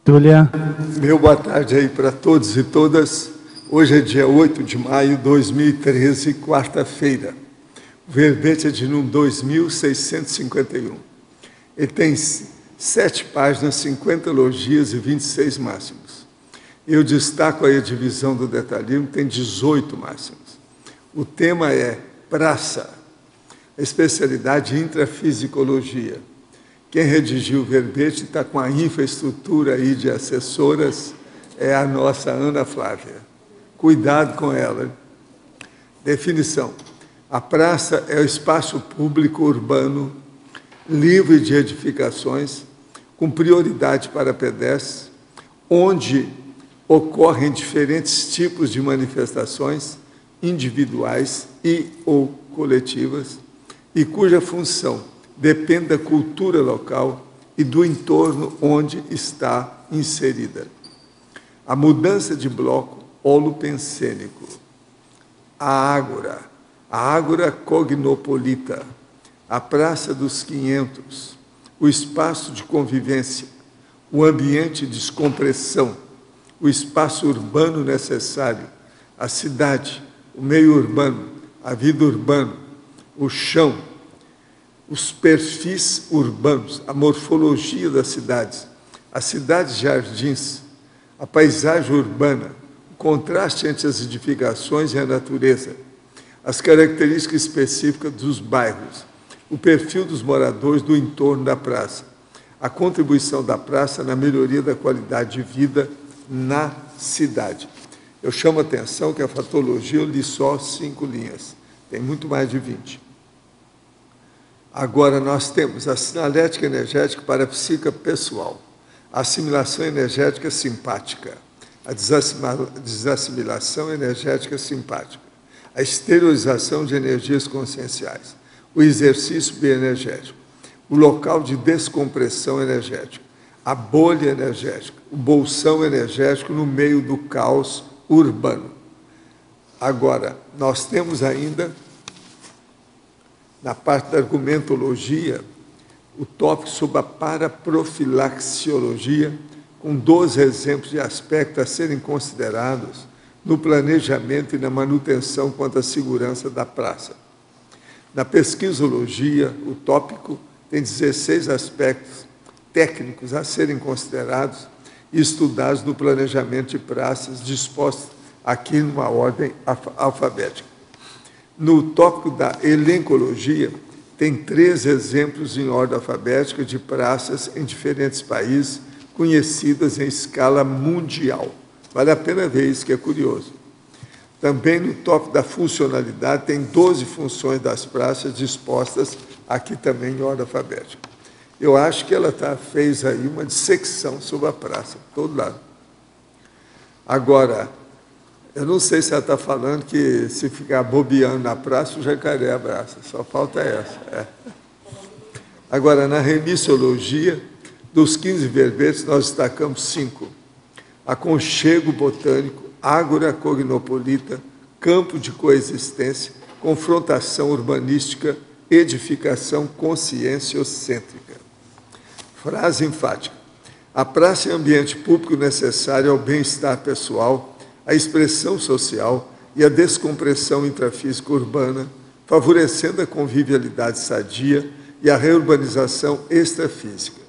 Túlia. Meu boa tarde aí para todos e todas. Hoje é dia 8 de maio de 2013, quarta-feira. O verbete é de número 2651. Ele tem 7 páginas, 50 elogios e 26 máximos. Eu destaco aí a divisão do detalhismo, tem 18 máximos. O tema é praça, a especialidade intrafisicologia. Quem redigiu o verbete está com a infraestrutura aí de assessoras, é a nossa Ana Flávia. Cuidado com ela. Definição. A praça é o espaço público urbano, livre de edificações, com prioridade para pedestres, onde ocorrem diferentes tipos de manifestações, individuais e ou coletivas, e cuja função depende da cultura local e do entorno onde está inserida. A mudança de bloco holopensênico, a ágora cognopolita, a Praça dos 500, o espaço de convivência, o ambiente de descompressão, o espaço urbano necessário, a cidade, o meio urbano, a vida urbana, o chão, os perfis urbanos, a morfologia das cidades, as cidades-jardins, a paisagem urbana, o contraste entre as edificações e a natureza, as características específicas dos bairros, o perfil dos moradores do entorno da praça, a contribuição da praça na melhoria da qualidade de vida na cidade. Eu chamo a atenção que a fatologia eu li só 5 linhas, tem muito mais de 20. Agora, nós temos a sinalética energética para a psique pessoal, a assimilação energética simpática, a desassimilação energética simpática, a exteriorização de energias conscienciais, o exercício bioenergético, o local de descompressão energética, a bolha energética, o bolsão energético no meio do caos urbano. Agora, nós temos ainda, na parte da argumentologia, o tópico sobre a paraprofilaxiologia, com 12 exemplos de aspectos a serem considerados no planejamento e na manutenção quanto à segurança da praça. Na pesquisologia, o tópico tem 16 aspectos técnicos a serem considerados e estudados no planejamento de praças, dispostos aqui numa ordem alfabética. No tópico da elencologia, tem 13 exemplos em ordem alfabética de praças em diferentes países, conhecidas em escala mundial. Vale a pena ver isso, que é curioso. Também no tópico da funcionalidade, tem 12 funções das praças dispostas aqui também em ordem alfabética. Eu acho que ela fez aí uma dissecção sobre a praça, todo lado. Agora, eu não sei se ela está falando que se ficar bobeando na praça, o jacaré abraça. Só falta essa. Agora, na remissiologia, dos 15 verbetes, nós destacamos 5. Aconchego botânico, ágora cognopolita, campo de coexistência, confrontação urbanística, edificação conscienciocêntrica. Frase enfática. A praça é ambiente público necessário ao bem-estar pessoal, a expressão social e a descompressão intrafísica urbana, favorecendo a convivialidade sadia e a reurbanização extrafísica.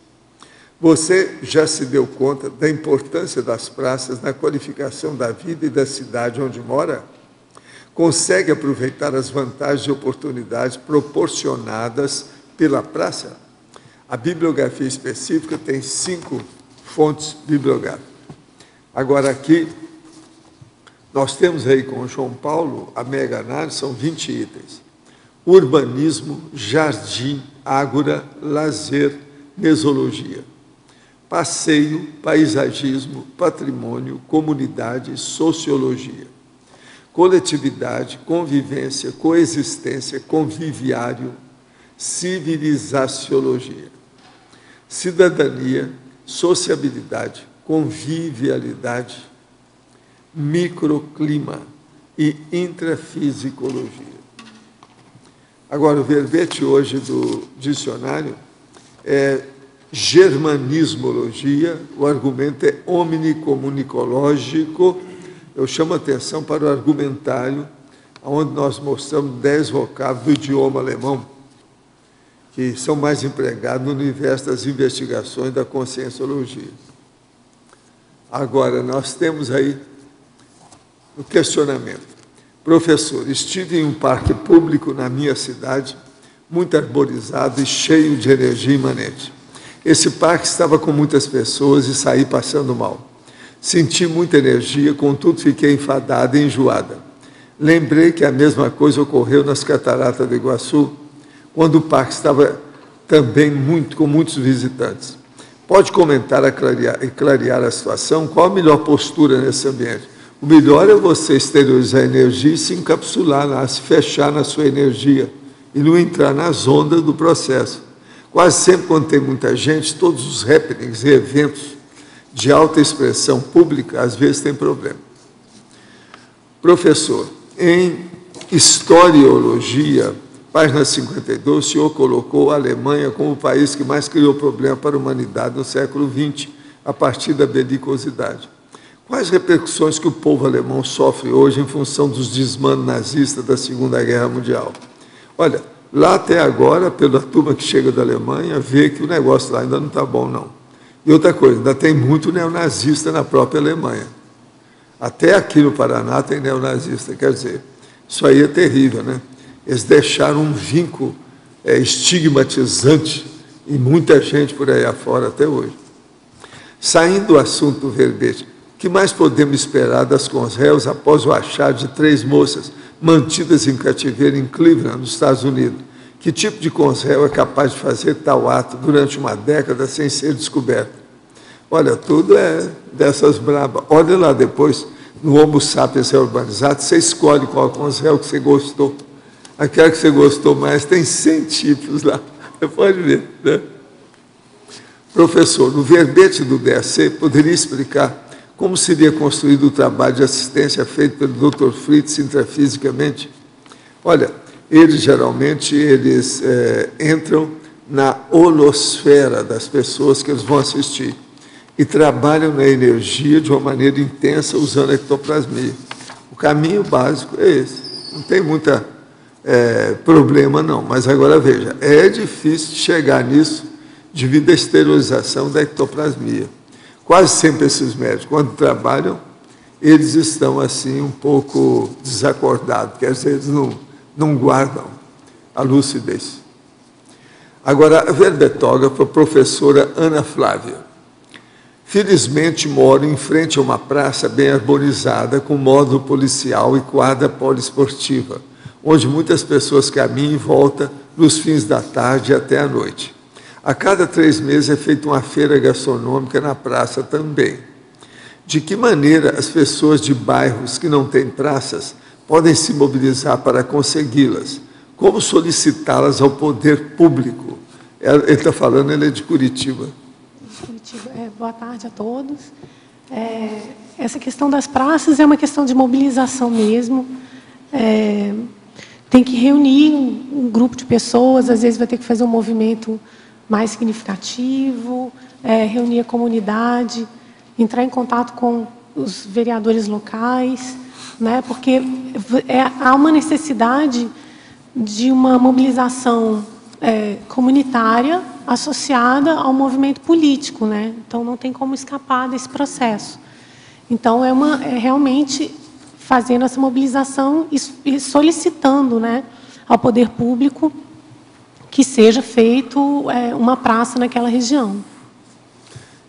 Você já se deu conta da importância das praças na qualificação da vida e da cidade onde mora? Consegue aproveitar as vantagens e oportunidades proporcionadas pela praça? A bibliografia específica tem 5 fontes bibliográficas. Agora, aqui, nós temos aí com o João Paulo, a mega análise, são 20 itens. Urbanismo, jardim, ágora, lazer, mesologia. Passeio, paisagismo, patrimônio, comunidade, sociologia. Coletividade, convivência, coexistência, conviviário, civilizaciologia. Cidadania, sociabilidade, convivialidade, microclima e intrafisicologia. Agora, o verbete hoje do dicionário é germanismologia, o argumento é omnicomunicológico. Eu chamo a atenção para o argumentário, onde nós mostramos 10 vocábulos do idioma alemão, que são mais empregados no universo das investigações da conscienciologia. Agora, nós temos aí o questionamento. Professor, estive em um parque público na minha cidade, muito arborizado e cheio de energia imanente. Esse parque estava com muitas pessoas e saí passando mal. Senti muita energia, contudo fiquei enfadada e enjoada. Lembrei que a mesma coisa ocorreu nas Cataratas do Iguaçu, quando o parque estava também com muitos visitantes. Pode comentar e clarear a situação? Qual a melhor postura nesse ambiente? O melhor é você exteriorizar a energia e se encapsular lá, se fechar na sua energia e não entrar nas ondas do processo. Quase sempre, quando tem muita gente, todos os happenings e eventos de alta expressão pública, às vezes tem problema. Professor, em Historiologia, página 52, o senhor colocou a Alemanha como o país que mais criou problema para a humanidade no século XX, a partir da belicosidade. Quais repercussões que o povo alemão sofre hoje em função dos desmandos nazistas da Segunda Guerra Mundial? Olha, lá até agora, pela turma que chega da Alemanha, vê que o negócio lá ainda não está bom, não. E outra coisa, ainda tem muito neonazista na própria Alemanha. Até aqui no Paraná tem neonazista, quer dizer, isso aí é terrível, né? Eles deixaram um vínculo estigmatizante em muita gente por aí afora até hoje. Saindo do assunto do verbete, o que mais podemos esperar das Conselhos após o achado de 3 moças mantidas em cativeiro em Cleveland, nos Estados Unidos? Que tipo de Conselho é capaz de fazer tal ato durante uma década sem ser descoberto? Olha, tudo é dessas brabas. Olha lá depois, no Homo sapiens reurbanizado, você escolhe qual Conselho que você gostou. Aquela que você gostou mais, tem 100 tipos lá. Você pode ver, né? Professor, no verbete do DAC, poderia explicar como seria construído o trabalho de assistência feito pelo Dr. Fritz intrafisicamente? Olha, eles geralmente entram na holosfera das pessoas que eles vão assistir e trabalham na energia de uma maneira intensa usando a ectoplasmia. O caminho básico é esse. Não tem muita problema, não. Mas agora, veja, é difícil chegar nisso devido à esterilização da ectoplasmia. Quase sempre esses médicos, quando trabalham, eles estão assim um pouco desacordados, quer dizer, eles não guardam a lucidez. Agora, a verbetógrafa, a professora Ana Flávia. Felizmente, moro em frente a uma praça bem arborizada, com módulo policial e quadra poliesportiva, onde muitas pessoas caminham e voltam nos fins da tarde e até à noite. A cada 3 meses é feita uma feira gastronômica na praça também. De que maneira as pessoas de bairros que não têm praças podem se mobilizar para consegui-las? Como solicitá-las ao poder público? Ele está falando, ele é de Curitiba. Boa tarde a todos. Essa questão das praças é uma questão de mobilização mesmo. Tem que reunir um grupo de pessoas, às vezes vai ter que fazer um movimento mais significativo, reunir a comunidade, entrar em contato com os vereadores locais, né, porque há uma necessidade de uma mobilização comunitária associada ao movimento político, né? Então não tem como escapar desse processo. Então é realmente fazendo essa mobilização e solicitando, né, ao poder público que seja feito uma praça naquela região.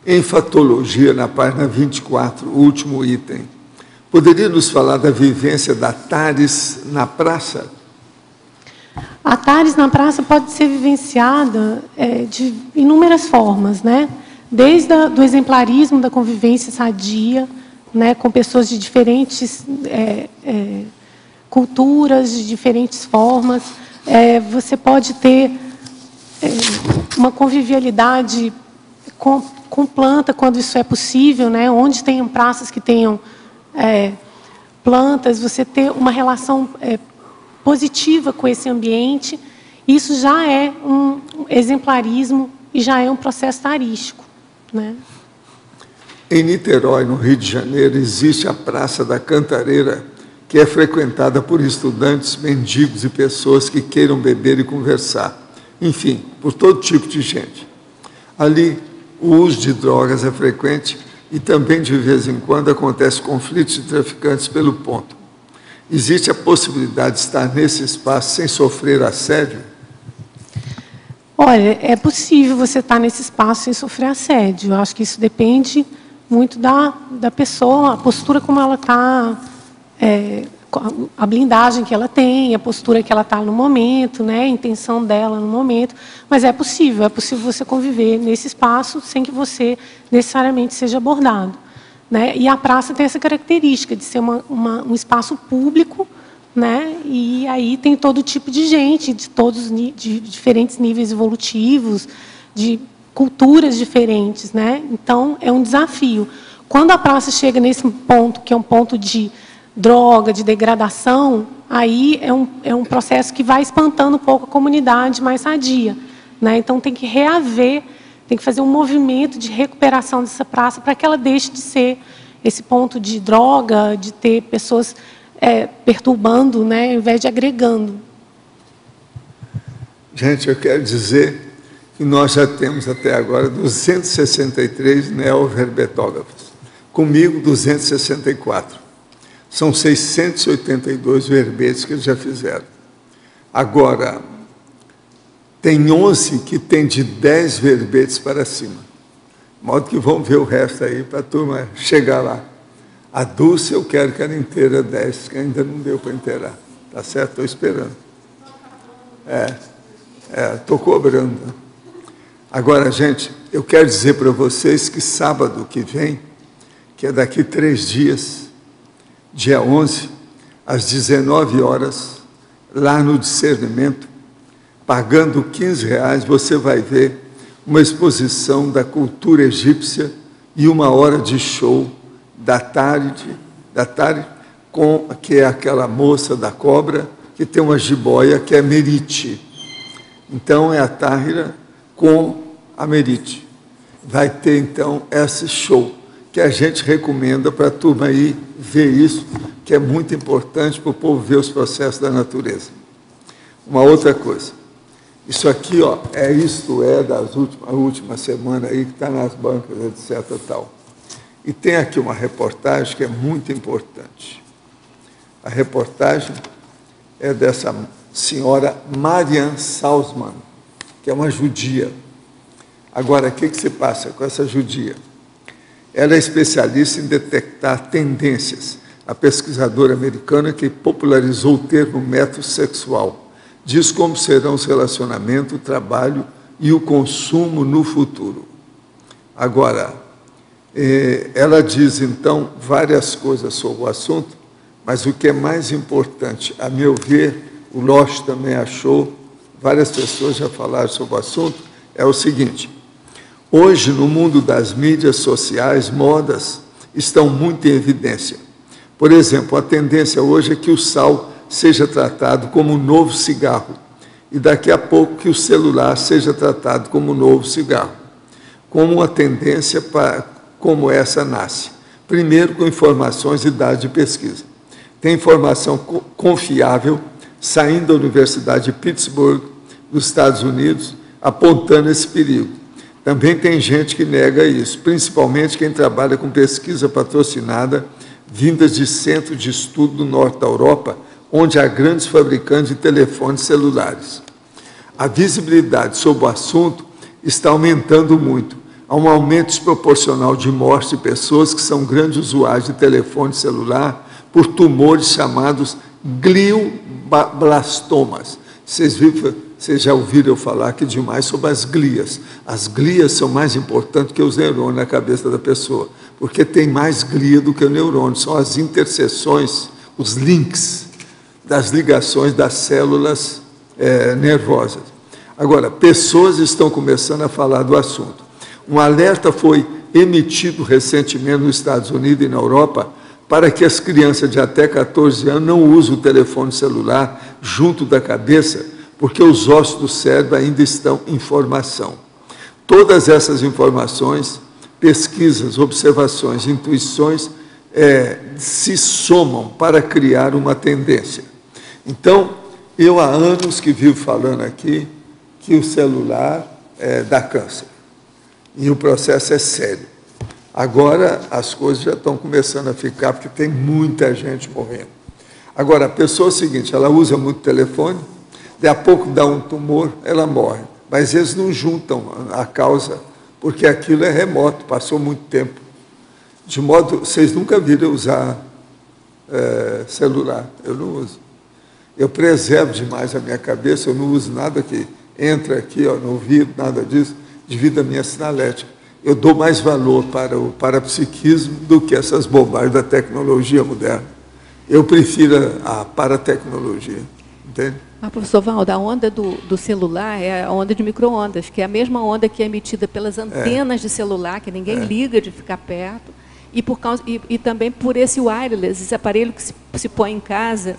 Em Fatologia, na página 24, o último item, poderia nos falar da vivência da TARES na praça? A TARES na praça pode ser vivenciada de inúmeras formas, né? Desde do exemplarismo da convivência sadia, né, com pessoas de diferentes culturas, de diferentes formas. Você pode ter uma convivialidade com planta, quando isso é possível, né? Onde tenham praças que tenham plantas, você ter uma relação positiva com esse ambiente. Isso já é um exemplarismo e já é um processo tarístico, né? Em Niterói, no Rio de Janeiro, existe a Praça da Cantareira, que é frequentada por estudantes, mendigos e pessoas que queiram beber e conversar. Enfim, por todo tipo de gente. Ali, o uso de drogas é frequente e também, de vez em quando, acontece conflitos de traficantes pelo ponto. Existe a possibilidade de estar nesse espaço sem sofrer assédio? Olha, é possível você estar nesse espaço sem sofrer assédio. Eu acho que isso depende muito da pessoa, a postura como ela está, a blindagem que ela tem, a postura que ela está no momento, né, a intenção dela no momento. Mas é possível você conviver nesse espaço sem que você necessariamente seja abordado, né? E a praça tem essa característica de ser um espaço público, né? E aí tem todo tipo de gente, de diferentes níveis evolutivos, de culturas diferentes, né? Então, é um desafio. Quando a praça chega nesse ponto, que é um ponto de droga, de degradação, aí é um processo que vai espantando um pouco a comunidade mais sadia, né? Então, tem que reaver, tem que fazer um movimento de recuperação dessa praça para que ela deixe de ser esse ponto de droga, de ter pessoas perturbando, né, ao invés de agregando. Gente, eu quero dizer que nós já temos até agora 263 neoverbetógrafos. Comigo, 264. São 682 verbetes que eles já fizeram. Agora, tem 11 que tem de 10 verbetes para cima. De modo que vamos ver o resto aí para a turma chegar lá. A Dulce eu quero que ela inteira 10, que ainda não deu para inteirar. Tá certo? Estou esperando. Estou cobrando. Agora, gente, eu quero dizer para vocês que sábado que vem, que é daqui 3 dias, dia 11, às 19 horas, lá no Discernimento, pagando R$15, você vai ver uma exposição da cultura egípcia e 1 hora de show da tarde, que é aquela moça da cobra, que tem uma jiboia, que é Merite. Então, é a Táhira com a Merite. Vai ter, então, esse show, que a gente recomenda para a turma aí ver isso, que é muito importante para o povo ver os processos da natureza. Uma outra coisa. Isso aqui, ó, da última semana aí, que está nas bancas, etc. Tal. E tem aqui uma reportagem que é muito importante. A reportagem é dessa senhora Marian Salzman, que é uma judia. Agora, o que se passa com essa judia? Ela é especialista em detectar tendências. A pesquisadora americana que popularizou o termo metrosexual. Diz como serão os relacionamentos, o trabalho e o consumo no futuro. Agora, ela diz, então, várias coisas sobre o assunto, mas o que é mais importante, a meu ver, o Losch também achou, várias pessoas já falaram sobre o assunto, é o seguinte: hoje, no mundo das mídias sociais, modas estão muito em evidência. Por exemplo, a tendência hoje é que o sal seja tratado como um novo cigarro, e daqui a pouco que o celular seja tratado como um novo cigarro. Como uma tendência como essa nasce? Primeiro, com informações e dados de pesquisa. Tem informação confiável, saindo da Universidade de Pittsburgh, dos Estados Unidos, apontando esse perigo. Também tem gente que nega isso, principalmente quem trabalha com pesquisa patrocinada, vindas de centros de estudo do norte da Europa, onde há grandes fabricantes de telefones celulares. A visibilidade sobre o assunto está aumentando muito. Há um aumento desproporcional de mortes de pessoas que são grandes usuários de telefone celular por tumores chamados glioblastomas. Vocês já ouviram eu falar aqui demais sobre as glias. As glias são mais importantes que os neurônios na cabeça da pessoa, porque tem mais glia do que o neurônio. São as interseções, os links das ligações das células nervosas. Agora, pessoas estão começando a falar do assunto. Um alerta foi emitido recentemente nos Estados Unidos e na Europa para que as crianças de até 14 anos não usem o telefone celular junto da cabeça, porque os ossos do cérebro ainda estão em formação. Todas essas informações, pesquisas, observações, intuições, se somam para criar uma tendência. Então, eu há anos que vivo falando aqui que o celular dá câncer. E o processo é sério. Agora, as coisas já estão começando a ficar, porque tem muita gente morrendo. Agora, a pessoa é o seguinte, ela usa muito telefone, daqui a pouco dá um tumor, ela morre. Mas eles não juntam a causa, porque aquilo é remoto, passou muito tempo. De modo, vocês nunca viram usar celular, eu não uso. Eu preservo demais a minha cabeça, eu não uso nada que entra aqui, ó, no ouvido, nada disso, devido à minha sinalética. Eu dou mais valor para o parapsiquismo do que essas bobagens da tecnologia moderna. Eu prefiro a paratecnologia, entende? Mas, professor Valdo, a onda do celular é a onda de micro-ondas, que é a mesma onda que é emitida pelas antenas de celular, que ninguém liga de ficar perto, e também por esse wireless, esse aparelho que se põe em casa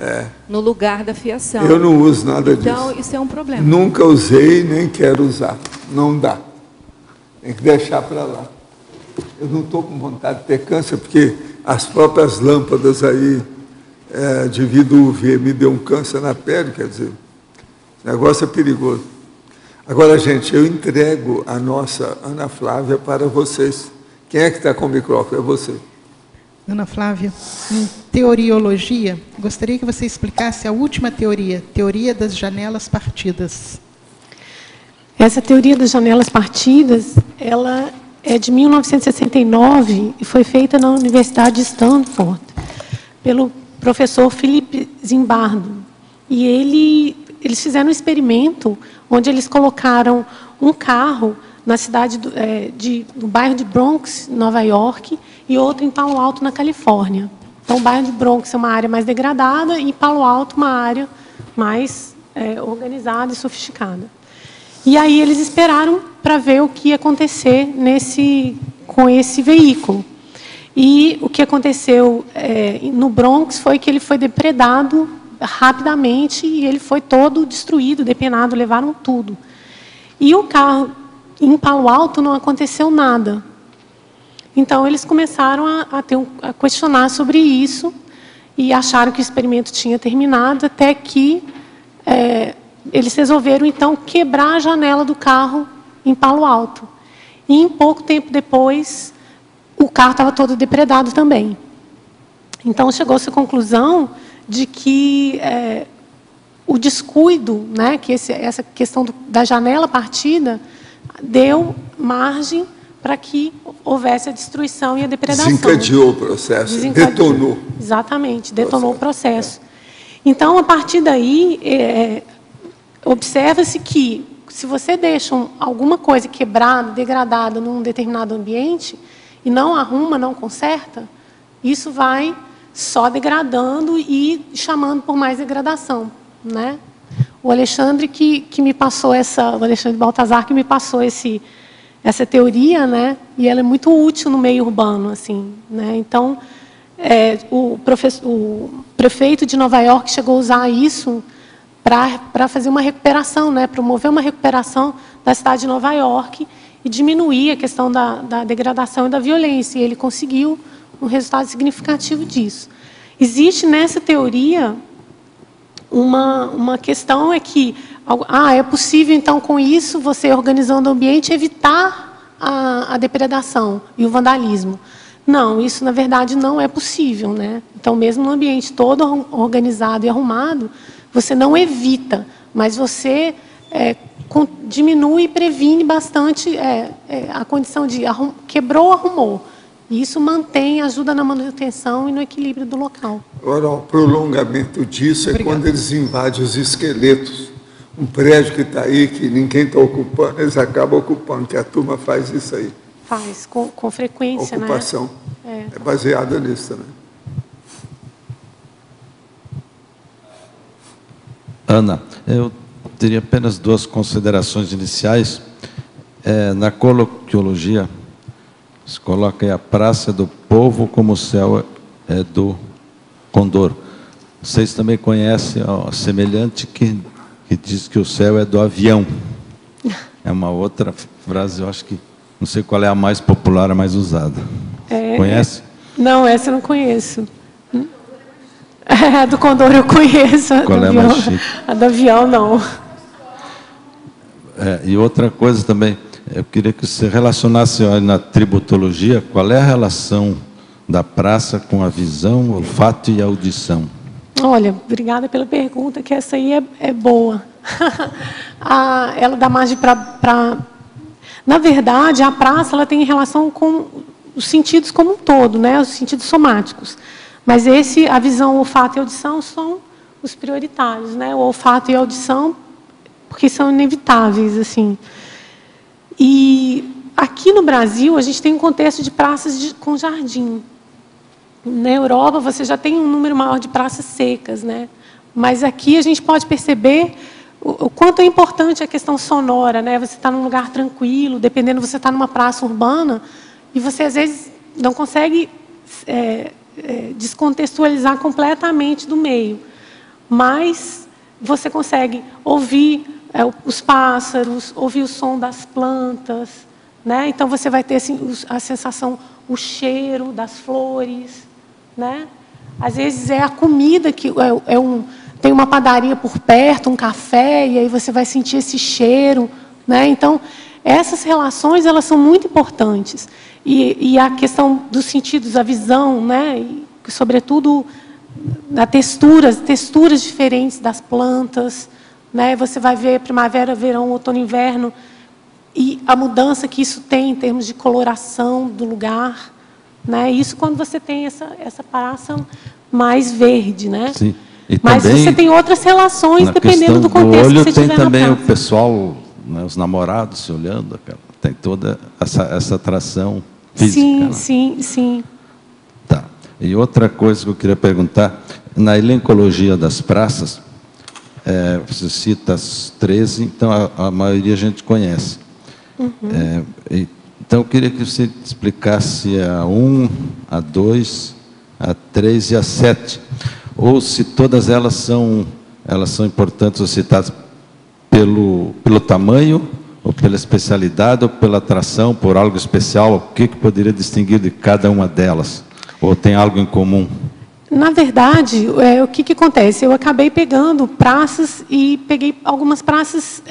no lugar da fiação. Eu não uso nada disso. Então, isso é um problema. Nunca usei, nem quero usar. Não dá. Tem que deixar para lá. Eu não estou com vontade de ter câncer, porque as próprias lâmpadas aí de vida UV me deu um câncer na pele, quer dizer, o negócio é perigoso. Agora, gente, eu entrego a nossa Ana Flávia para vocês. Quem é que está com o microfone? É você. Ana Flávia, em teoriologia, gostaria que você explicasse a última teoria, teoria das janelas partidas. Essa teoria das janelas partidas, ela é de 1969 e foi feita na Universidade de Stanford, pelo professor Philip Zimbardo. E eles fizeram um experimento onde eles colocaram um carro na cidade no bairro de Bronx, Nova York, e outro em Palo Alto, na Califórnia. Então, o bairro de Bronx é uma área mais degradada e Palo Alto uma área mais organizada e sofisticada. E aí eles esperaram para ver o que ia acontecer com esse veículo. E o que aconteceu no Bronx foi que ele foi depredado rapidamente e ele foi todo destruído, depenado, levaram tudo. E o carro em Palo Alto não aconteceu nada. Então, eles começaram a questionar sobre isso e acharam que o experimento tinha terminado, até que eles resolveram, então, quebrar a janela do carro em Palo Alto. E, em pouco tempo depois, o carro estava todo depredado também. Então, chegou-se à conclusão de que o descuido, né, que essa questão da janela partida, deu margem para que houvesse a destruição e a depredação. Desencadeou o processo, detonou. Exatamente, detonou o processo. Então, a partir daí, observa-se que, se você deixa alguma coisa quebrada, degradada num determinado ambiente, e não arruma, não conserta, isso vai só degradando e chamando por mais degradação, né? O Alexandre que me passou o Alexandre Baltazar que me passou essa teoria, né? E ela é muito útil no meio urbano, assim, né? Então, o prefeito de Nova York chegou a usar isso para fazer uma recuperação, né? Promover uma recuperação da cidade de Nova York e diminuir a questão da degradação e da violência. E ele conseguiu um resultado significativo disso. Existe nessa teoria uma questão que é possível, então, com isso, você organizando o ambiente, evitar a depredação e o vandalismo. Não, isso, na verdade, não é possível, né? Então, mesmo no ambiente todo organizado e arrumado, você não evita, mas você diminui e previne bastante a condição de quebrou, arrumou. E isso ajuda na manutenção e no equilíbrio do local. Agora, o prolongamento disso quando eles invadem os esqueletos. Um prédio que está aí, que ninguém está ocupando, eles acabam ocupando, que a turma faz isso aí. Faz, com frequência, ocupação, né? É baseada nisso também. Ana, eu teria apenas duas considerações iniciais. Na coloquiologia, se coloca aí a praça do povo como o céu é do condor. Vocês também conhecem a semelhante que diz que o céu é do avião. É uma outra frase, eu acho que, não sei qual é a mais popular, a mais usada. Conhece? Não, essa eu não conheço. A do condor eu conheço. Qual é a mais chique? A do avião, não. E outra coisa também, eu queria que você relacionasse na tributologia, qual é a relação da praça com a visão, o olfato e a audição? Olha, obrigada pela pergunta, que essa aí é boa. Ela dá margem para... Na verdade, a praça ela tem relação com os sentidos como um todo, né? Os sentidos somáticos. Mas a visão, o olfato e a audição são os prioritários, né? O olfato e a audição, porque são inevitáveis, assim. E aqui no Brasil, a gente tem um contexto de praças com jardim. Na Europa, você já tem um número maior de praças secas, né? Mas aqui a gente pode perceber o quanto é importante a questão sonora, né? Você está num lugar tranquilo, dependendo, você está numa praça urbana, e você, às vezes, não consegue descontextualizar completamente do meio. Mas você consegue ouvir os pássaros, ouvir o som das plantas, né? Então, você vai ter assim, a sensação, o cheiro das flores, né? Às vezes, é a comida que tem uma padaria por perto, um café, e aí você vai sentir esse cheiro, né? Então, essas relações, elas são muito importantes. E a questão dos sentidos, a visão, né? E, sobretudo, das texturas diferentes das plantas, né? Você vai ver primavera, verão, outono, inverno, e a mudança que isso tem em termos de coloração do lugar, né? Isso quando você tem essa praça mais verde, né? Sim. E mas também, você tem outras relações, dependendo do contexto olho, que você tiver tem também na o praça. pessoal, né, os namorados se olhando, tem toda essa atração física. Sim, né? sim. Tá. E outra coisa que eu queria perguntar, na elencologia das praças, você cita as 13, então a maioria a gente conhece. Uhum. Então eu queria que você explicasse a 1, a 2, a 3 e a 7. Ou se todas elas são importantes ou citadas pelo tamanho, ou pela especialidade, ou pela atração, por algo especial, o que poderia distinguir de cada uma delas? Ou tem algo em comum? Na verdade, o que acontece? Eu acabei pegando praças e peguei algumas praças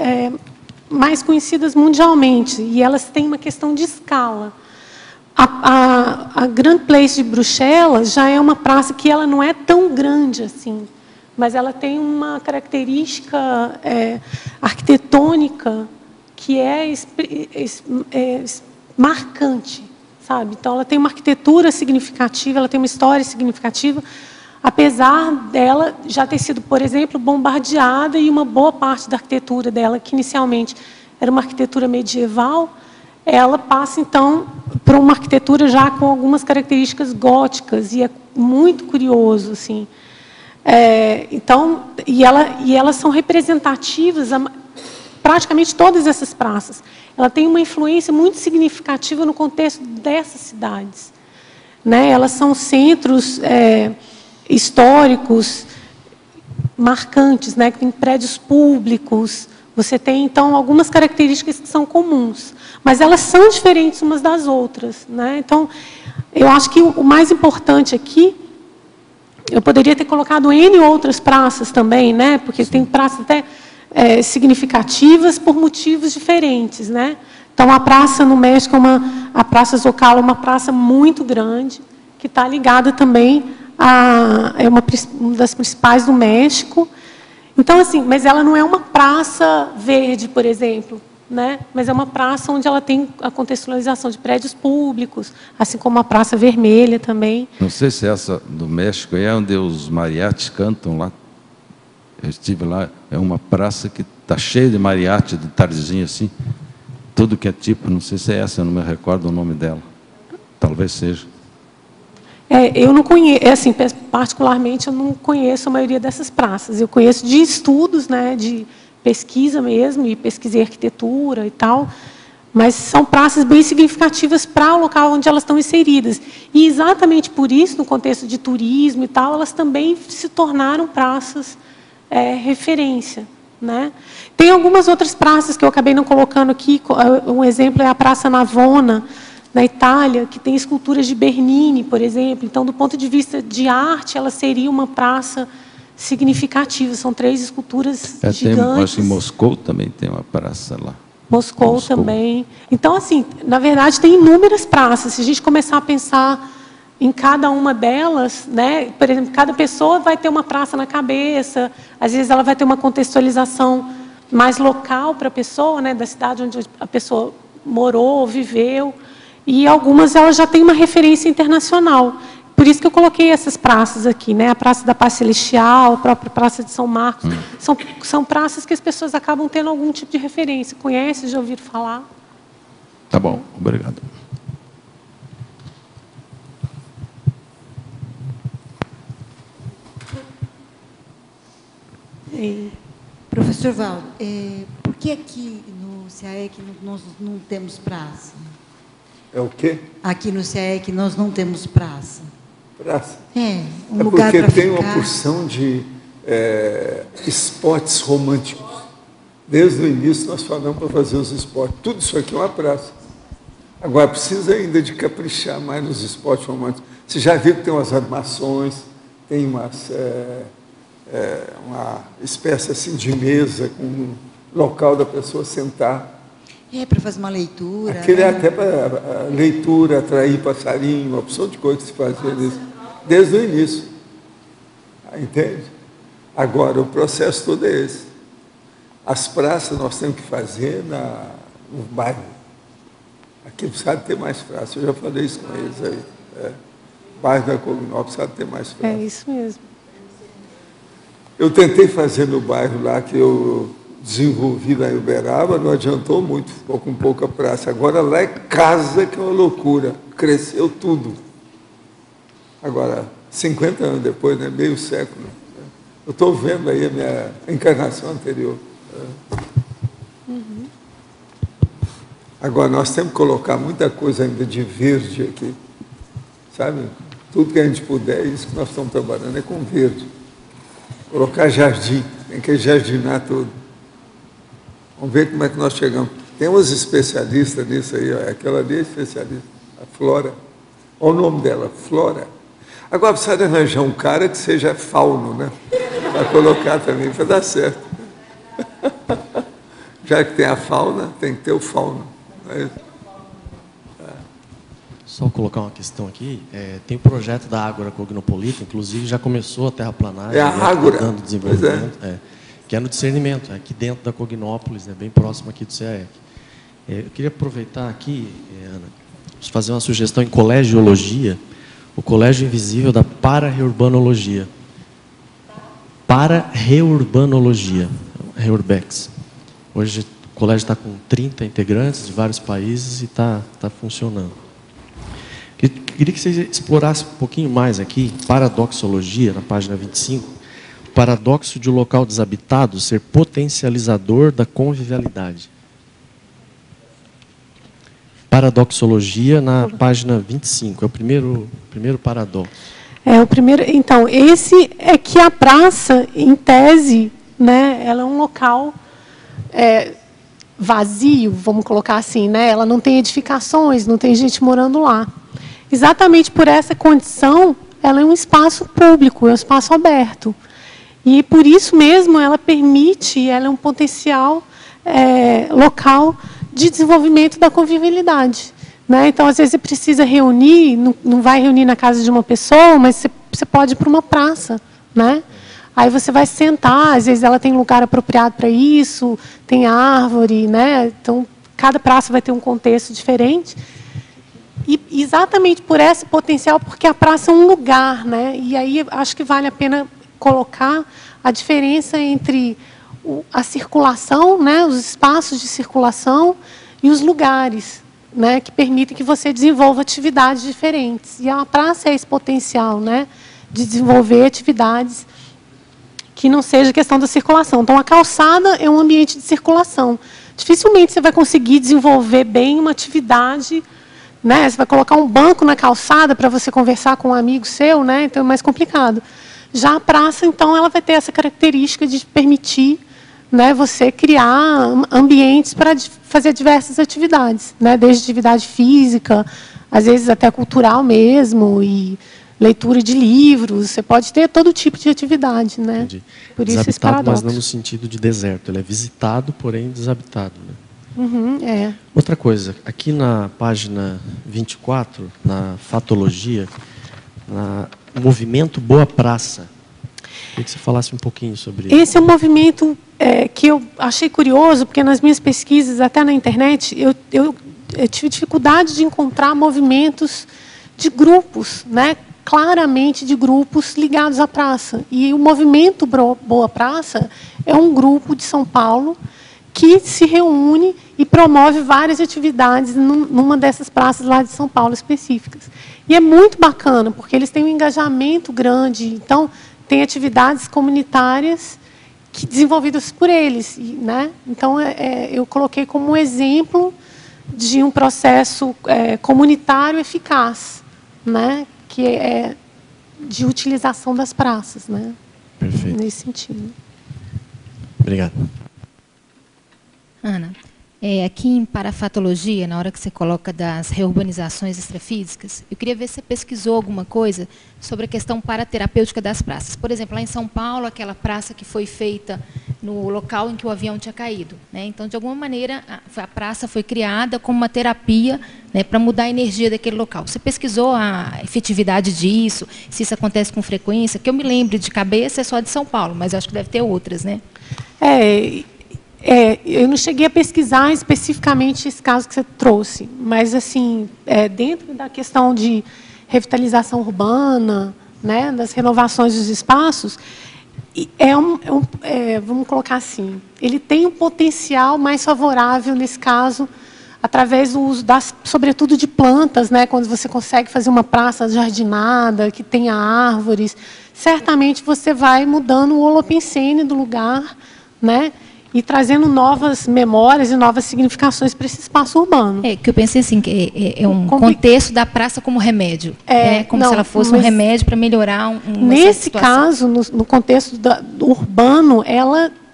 mais conhecidas mundialmente, e elas têm uma questão de escala. A Grand Place de Bruxelas já é uma praça que ela não é tão grande assim, mas ela tem uma característica arquitetônica que é marcante, sabe? Então, ela tem uma arquitetura significativa, ela tem uma história significativa, apesar dela já ter sido, por exemplo, bombardeada, e uma boa parte da arquitetura dela, que inicialmente era uma arquitetura medieval, ela passa, então, para uma arquitetura já com algumas características góticas, e é muito curioso, assim. Então, e elas são representativas, praticamente todas essas praças. Ela tem uma influência muito significativa no contexto dessas cidades, né? Elas são centros históricos marcantes, né? Que tem prédios públicos. Você tem, então, algumas características que são comuns, mas elas são diferentes umas das outras, né? Então, eu acho que o mais importante aqui, eu poderia ter colocado N outras praças também, né? Porque tem praças até significativas por motivos diferentes, né? Então, a praça no México, a Praça Zocalo, é uma praça muito grande, que está ligada também uma das principais do México. Então, assim, mas ela não é uma praça verde, por exemplo, né? Mas é uma praça onde ela tem a contextualização de prédios públicos, assim como a Praça Vermelha também. Não sei se essa do México é onde os mariachis cantam lá. Eu estive lá, é uma praça que está cheia de mariachi, de tardezinha assim, tudo que é tipo, não sei se é essa, eu não me recordo o nome dela. Talvez seja. Eu não conheço, assim, particularmente, eu não conheço a maioria dessas praças. Eu conheço de estudos, né, de pesquisa mesmo, e pesquisei arquitetura e tal, mas são praças bem significativas para o local onde elas estão inseridas. E, exatamente por isso, no contexto de turismo e tal, elas também se tornaram praças referência, né? Tem algumas outras praças que eu acabei não colocando aqui. Um exemplo é a Praça Navona, na Itália, que tem esculturas de Bernini, por exemplo. Então, do ponto de vista de arte, ela seria uma praça significativa. São 3 esculturas gigantes. Acho que em Moscou também tem uma praça lá. Moscou também. Então, assim, na verdade, tem inúmeras praças. Se a gente começar a pensar em cada uma delas, né? Por exemplo, cada pessoa vai ter uma praça na cabeça. Às vezes, ela vai ter uma contextualização mais local para a pessoa, né? Da cidade onde a pessoa morou, viveu. E algumas elas já têm uma referência internacional. Por isso que eu coloquei essas praças aqui, né? A Praça da Paz Celestial, a própria Praça de São Marcos. São praças que as pessoas acabam tendo algum tipo de referência. Conhecem, já ouviram falar? Tá bom, obrigado. Professor Valdo, por que aqui no CAEC nós não temos praça? É o quê? Aqui no CAEC nós não temos praça. Praça? Lugar para ficar. Porque tem uma porção de esportes românticos. Desde o início nós falamos para fazer os esportes. Tudo isso aqui é uma praça. Agora, precisa ainda de caprichar mais nos esportes românticos. Você já viu que tem umas armações, tem uma espécie assim de mesa com um local da pessoa sentar. Para fazer uma leitura. Aquele é até para leitura, atrair passarinho, uma opção de coisa que se fazia nisso, desde o início. Entende? Agora, o processo todo é esse. As praças nós temos que fazer no bairro. Aqui precisa ter mais praça. Eu já falei isso com eles aí. O bairro da Cognó precisa ter mais praça. É isso mesmo. Eu tentei fazer no bairro lá que eu desenvolvi lá em Uberaba, não adiantou muito, ficou com pouca praça. Agora lá é casa, que é uma loucura, cresceu tudo. Agora, 50 anos depois, né, meio século, eu estou vendo aí a minha encarnação anterior. Agora, nós temos que colocar muita coisa ainda de verde aqui, sabe? Tudo que a gente puder, isso que nós estamos trabalhando é com verde. Colocar jardim, tem que jardinar tudo. Vamos ver como é que nós chegamos. Tem uns especialistas nisso aí, ó. Aquela ali é especialista, a Flora. Olha o nome dela, Flora. Agora precisa de arranjar um cara que seja fauno, né? Para colocar também, para dar certo. Já que tem a fauna, tem que ter o fauno. Só colocar uma questão aqui. Tem o projeto da Ágora Cognopolita, inclusive já começou a terraplanagem. É a Ágora. Dando desenvolvimento. Que é no discernimento, aqui dentro da Cognópolis, bem próximo aqui do CAEC. Eu queria aproveitar aqui, Ana, fazer uma sugestão em colegiologia, o Colégio Invisível da Para-Reurbanologia. Para-Reurbanologia, Reurbex. Hoje o colégio está com 30 integrantes de vários países e está funcionando. Queria que vocês explorassem um pouquinho mais aqui, paradoxologia, na página 25, o paradoxo de um local desabitado ser potencializador da convivialidade. Paradoxologia na página 25, é o primeiro paradoxo. O primeiro, então, esse é que a praça, em tese, né, ela é um local vazio, vamos colocar assim, né? Ela não tem edificações, não tem gente morando lá. Exatamente por essa condição, ela é um espaço público, é um espaço aberto. E, por isso mesmo, ela é um potencial local de desenvolvimento da convivialidade. Né? Então, às vezes, você precisa reunir, não vai reunir na casa de uma pessoa, mas você pode ir para uma praça. Né? Aí você vai sentar, às vezes ela tem lugar apropriado para isso, tem árvore, né? Então, cada praça vai ter um contexto diferente. E exatamente por esse potencial, porque a praça é um lugar, né? E aí acho que vale a pena colocar a diferença entre a circulação, né, os espaços de circulação e os lugares, né, que permitem que você desenvolva atividades diferentes. E a praça é esse potencial, né, de desenvolver atividades que não seja questão da circulação. Então, a calçada é um ambiente de circulação. Dificilmente você vai conseguir desenvolver bem uma atividade, né? Você vai colocar um banco na calçada para você conversar com um amigo seu, né? Então é mais complicado. Já a praça, então, ela vai ter essa característica de permitir, né, você criar ambientes para fazer diversas atividades, né, desde atividade física, às vezes até cultural mesmo, e leitura de livros. Você pode ter todo tipo de atividade, né? Entendi. Por isso esse Desabitado, paradoxo. mas não no sentido de deserto. Ele é visitado, porém desabitado, né? É. Outra coisa, aqui na página 24, na fatologia, no movimento Boa Praça, queria que você falasse um pouquinho sobre isso. Esse é um movimento que eu achei curioso, porque nas minhas pesquisas, até na internet, eu tive dificuldade de encontrar movimentos de grupos, né, claramente de grupos ligados à praça. E o movimento Boa Praça é um grupo de São Paulo que se reúne e promove várias atividades numa dessas praças lá de São Paulo específicas. E é muito bacana, porque eles têm um engajamento grande. Então, tem atividades comunitárias desenvolvidas por eles, né? Então, eu coloquei como um exemplo de um processo comunitário eficaz, né? Que é de utilização das praças, né? Perfeito. Nesse sentido. Obrigado. Ana, aqui em parafatologia, na hora que você coloca das reurbanizações extrafísicas, eu queria ver se você pesquisou alguma coisa sobre a questão paraterapêutica das praças. Por exemplo, lá em São Paulo, aquela praça que foi feita no local em que o avião tinha caído, né? Então, de alguma maneira, a praça foi criada como uma terapia, né, para mudar a energia daquele local. Você pesquisou a efetividade disso, se isso acontece com frequência? Que eu me lembro de cabeça é só de São Paulo, mas acho que deve ter outras, né? Eu não cheguei a pesquisar especificamente esse caso que você trouxe, mas assim, dentro da questão de revitalização urbana, né, das renovações dos espaços, vamos colocar assim, ele tem um potencial mais favorável nesse caso, através do uso sobretudo de plantas, né, quando você consegue fazer uma praça jardinada, que tenha árvores, certamente você vai mudando o holopensene do lugar, né, e trazendo novas memórias e novas significações para esse espaço urbano. Que eu pensei assim, que é um contexto da praça como remédio, como se ela fosse um remédio para melhorar uma nesse caso, no contexto do urbano,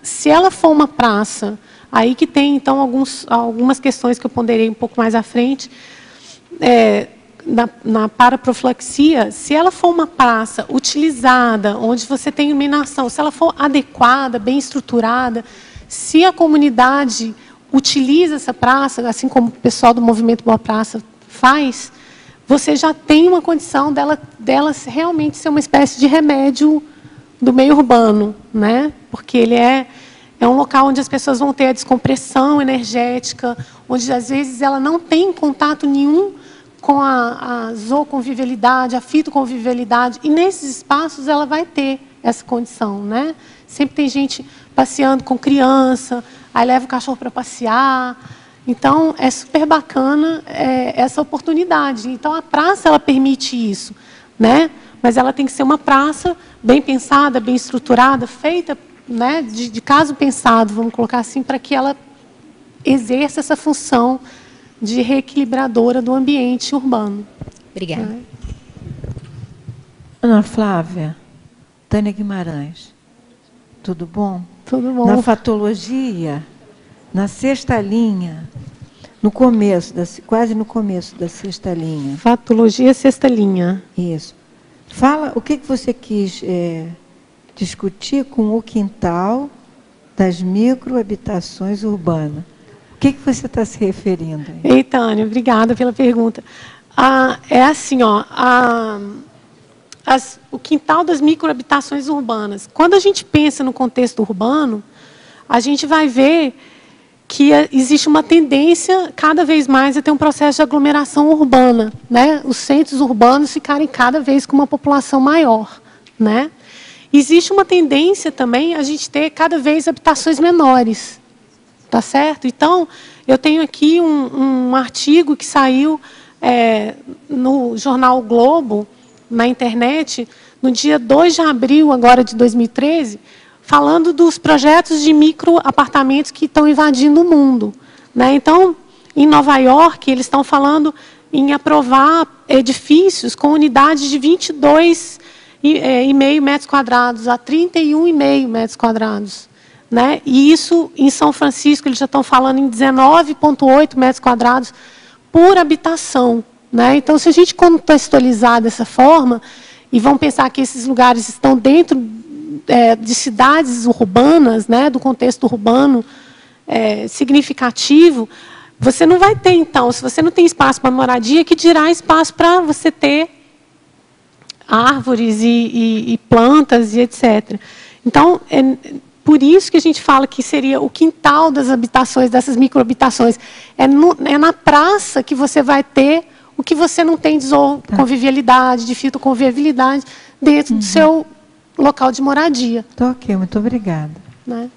se ela for uma praça, aí que tem então algumas questões que eu ponderei um pouco mais à frente, na paraprofilaxia, se ela for uma praça utilizada, onde você tem iluminação, se ela for adequada, bem estruturada, se a comunidade utiliza essa praça, assim como o pessoal do Movimento Boa Praça faz, você já tem uma condição dela realmente ser uma espécie de remédio do meio urbano, né? Porque ele é um local onde as pessoas vão ter a descompressão energética, onde às vezes ela não tem contato nenhum com a zooconvivialidade, a fitoconvivialidade, e nesses espaços ela vai ter essa condição, né? Sempre tem gente passeando com criança, aí leva o cachorro para passear. Então, é super bacana essa oportunidade. Então, a praça ela permite isso, né? Mas ela tem que ser uma praça bem pensada, bem estruturada, feita, né, de caso pensado, vamos colocar assim, para que ela exerça essa função de reequilibradora do ambiente urbano. Obrigada. Ana Flávia, Tânia Guimarães, tudo bom? Tudo bom. Na fatologia, na sexta linha, quase no começo da sexta linha. Fatologia, sexta linha. Isso. Fala o que você quis discutir com o quintal das microhabitações urbanas. O que você está se referindo aí? Ei, Tânia, obrigada pela pergunta. É assim, o quintal das microhabitações urbanas. Quando a gente pensa no contexto urbano, a gente vai ver que existe uma tendência cada vez mais a ter um processo de aglomeração urbana, né? Os centros urbanos ficarem cada vez com uma população maior, né? Existe uma tendência também a gente ter cada vez habitações menores, tá certo? Então, eu tenho aqui um artigo que saiu no jornal o Globo, na internet, no dia 2 de abril agora de 2013, falando dos projetos de microapartamentos que estão invadindo o mundo, né? Então, em Nova York, eles estão falando em aprovar edifícios com unidades de 22,5 metros quadrados a 31,5 metros quadrados. né? E isso, em São Francisco, eles já estão falando em 19,8 metros quadrados por habitação, né? Então, se a gente contextualizar dessa forma, e vão pensar que esses lugares estão dentro de cidades urbanas, né, do contexto urbano significativo, você não vai ter, então, se você não tem espaço para moradia, que dirá espaço para você ter árvores e plantas e etc. Então, por isso que a gente fala que seria o quintal das habitações, dessas microhabitações. É na praça que você vai ter o que você não tem de convivialidade, de fitoconvivialidade, dentro do seu local de moradia. Tá ok, muito obrigada. Né?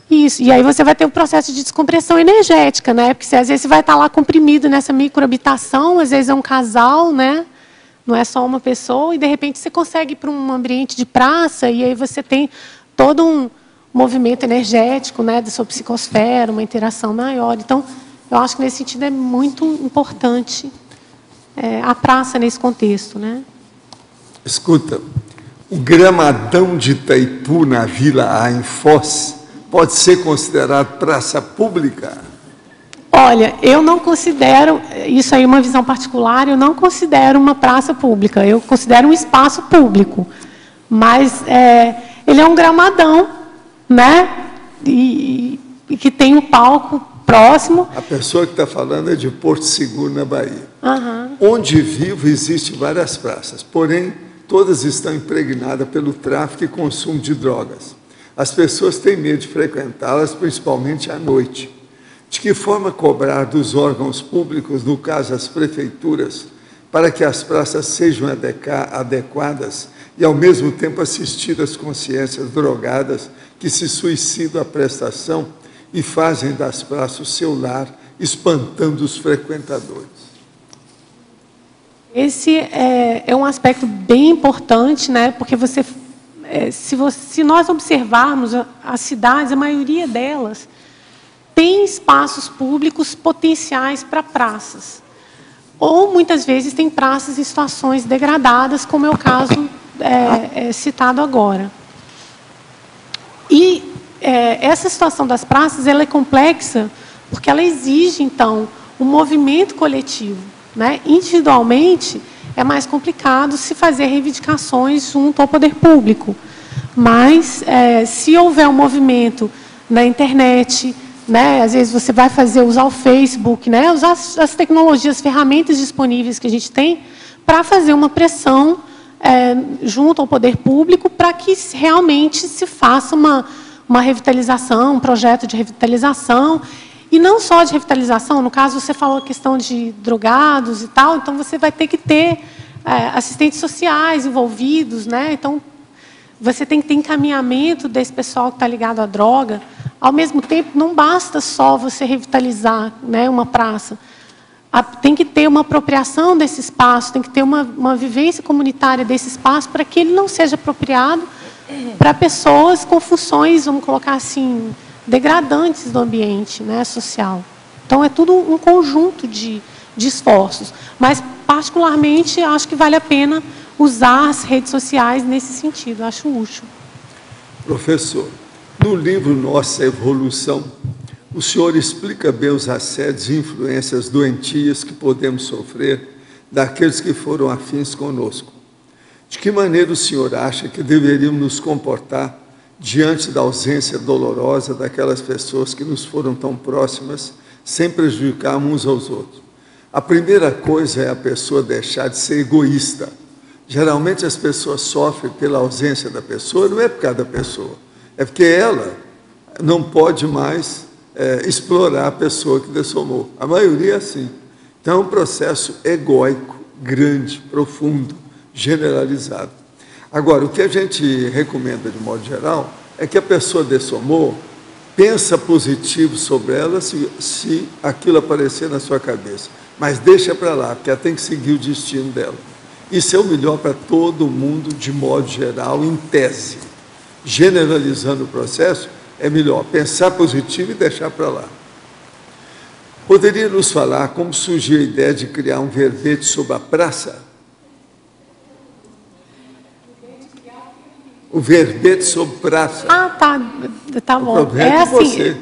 Isso, e aí você vai ter um processo de descompressão energética, né? Porque às vezes você vai estar lá comprimido nessa microhabitação, às vezes é um casal, né? Não é só uma pessoa, e de repente você consegue ir para um ambiente de praça, e aí você tem todo um movimento energético, né, da sua psicosfera, uma interação maior. Então, eu acho que nesse sentido é muito importante a praça nesse contexto, né? Escuta, o gramadão de Itaipu na Vila A, em Foz, pode ser considerado praça pública? Olha, eu não considero, isso aí é uma visão particular, eu não considero uma praça pública, eu considero um espaço público. Mas ele é um gramadão, né? E que tem um palco próximo. A pessoa que está falando é de Porto Seguro, na Bahia. Uhum. Onde vivo, existem várias praças, porém, todas estão impregnadas pelo tráfico e consumo de drogas. As pessoas têm medo de frequentá-las, principalmente à noite. De que forma cobrar dos órgãos públicos, no caso as prefeituras, para que as praças sejam adequadas e, ao mesmo tempo, assistir às consciências drogadas que se suicidam à prestação e fazem das praças o seu lar, espantando os frequentadores? Esse é um aspecto bem importante, né? Porque se nós observarmos as cidades, a maioria delas tem espaços públicos potenciais para praças. Ou, muitas vezes, tem praças em situações degradadas, como é o caso citado agora. E essa situação das praças ela é complexa porque ela exige, então, um movimento coletivo, né? Individualmente, é mais complicado se fazer reivindicações junto ao poder público. Mas, se houver um movimento na internet, né, às vezes você vai usar o Facebook, né, usar as tecnologias, as ferramentas disponíveis que a gente tem para fazer uma pressão junto ao poder público para que realmente se faça uma revitalização, um projeto de revitalização. E não só de revitalização, no caso você falou a questão de drogados e tal, então você vai ter que ter assistentes sociais envolvidos, né? Então, você tem que ter encaminhamento desse pessoal que está ligado à droga. Ao mesmo tempo, não basta só você revitalizar, né, uma praça. Tem que ter uma apropriação desse espaço, tem que ter uma vivência comunitária desse espaço para que ele não seja apropriado para pessoas com funções, vamos colocar assim, degradantes do ambiente, né, social. Então, é tudo um conjunto de esforços. Mas, particularmente, acho que vale a pena usar as redes sociais nesse sentido, acho útil. Professor, no livro Nossa Evolução, o senhor explica bem os assédios e influências doentias que podemos sofrer daqueles que foram afins conosco. De que maneira o senhor acha que deveríamos nos comportar diante da ausência dolorosa daquelas pessoas que nos foram tão próximas, sem prejudicar uns aos outros? A primeira coisa é a pessoa deixar de ser egoísta. Geralmente as pessoas sofrem pela ausência da pessoa, não é por causa da pessoa, é porque ela não pode mais explorar a pessoa que dessomou. A maioria é assim. Então é um processo egóico, grande, profundo, generalizado. Agora, o que a gente recomenda de modo geral é que a pessoa dessomou, pensa positivo sobre ela se aquilo aparecer na sua cabeça, mas deixa para lá, porque ela tem que seguir o destino dela. Isso é o melhor para todo mundo, de modo geral, em tese. Generalizando o processo, é melhor pensar positivo e deixar para lá. Poderia nos falar como surgiu a ideia de criar um verbete sobre a praça? O verbete sobre praça. Ah, tá bom. É assim,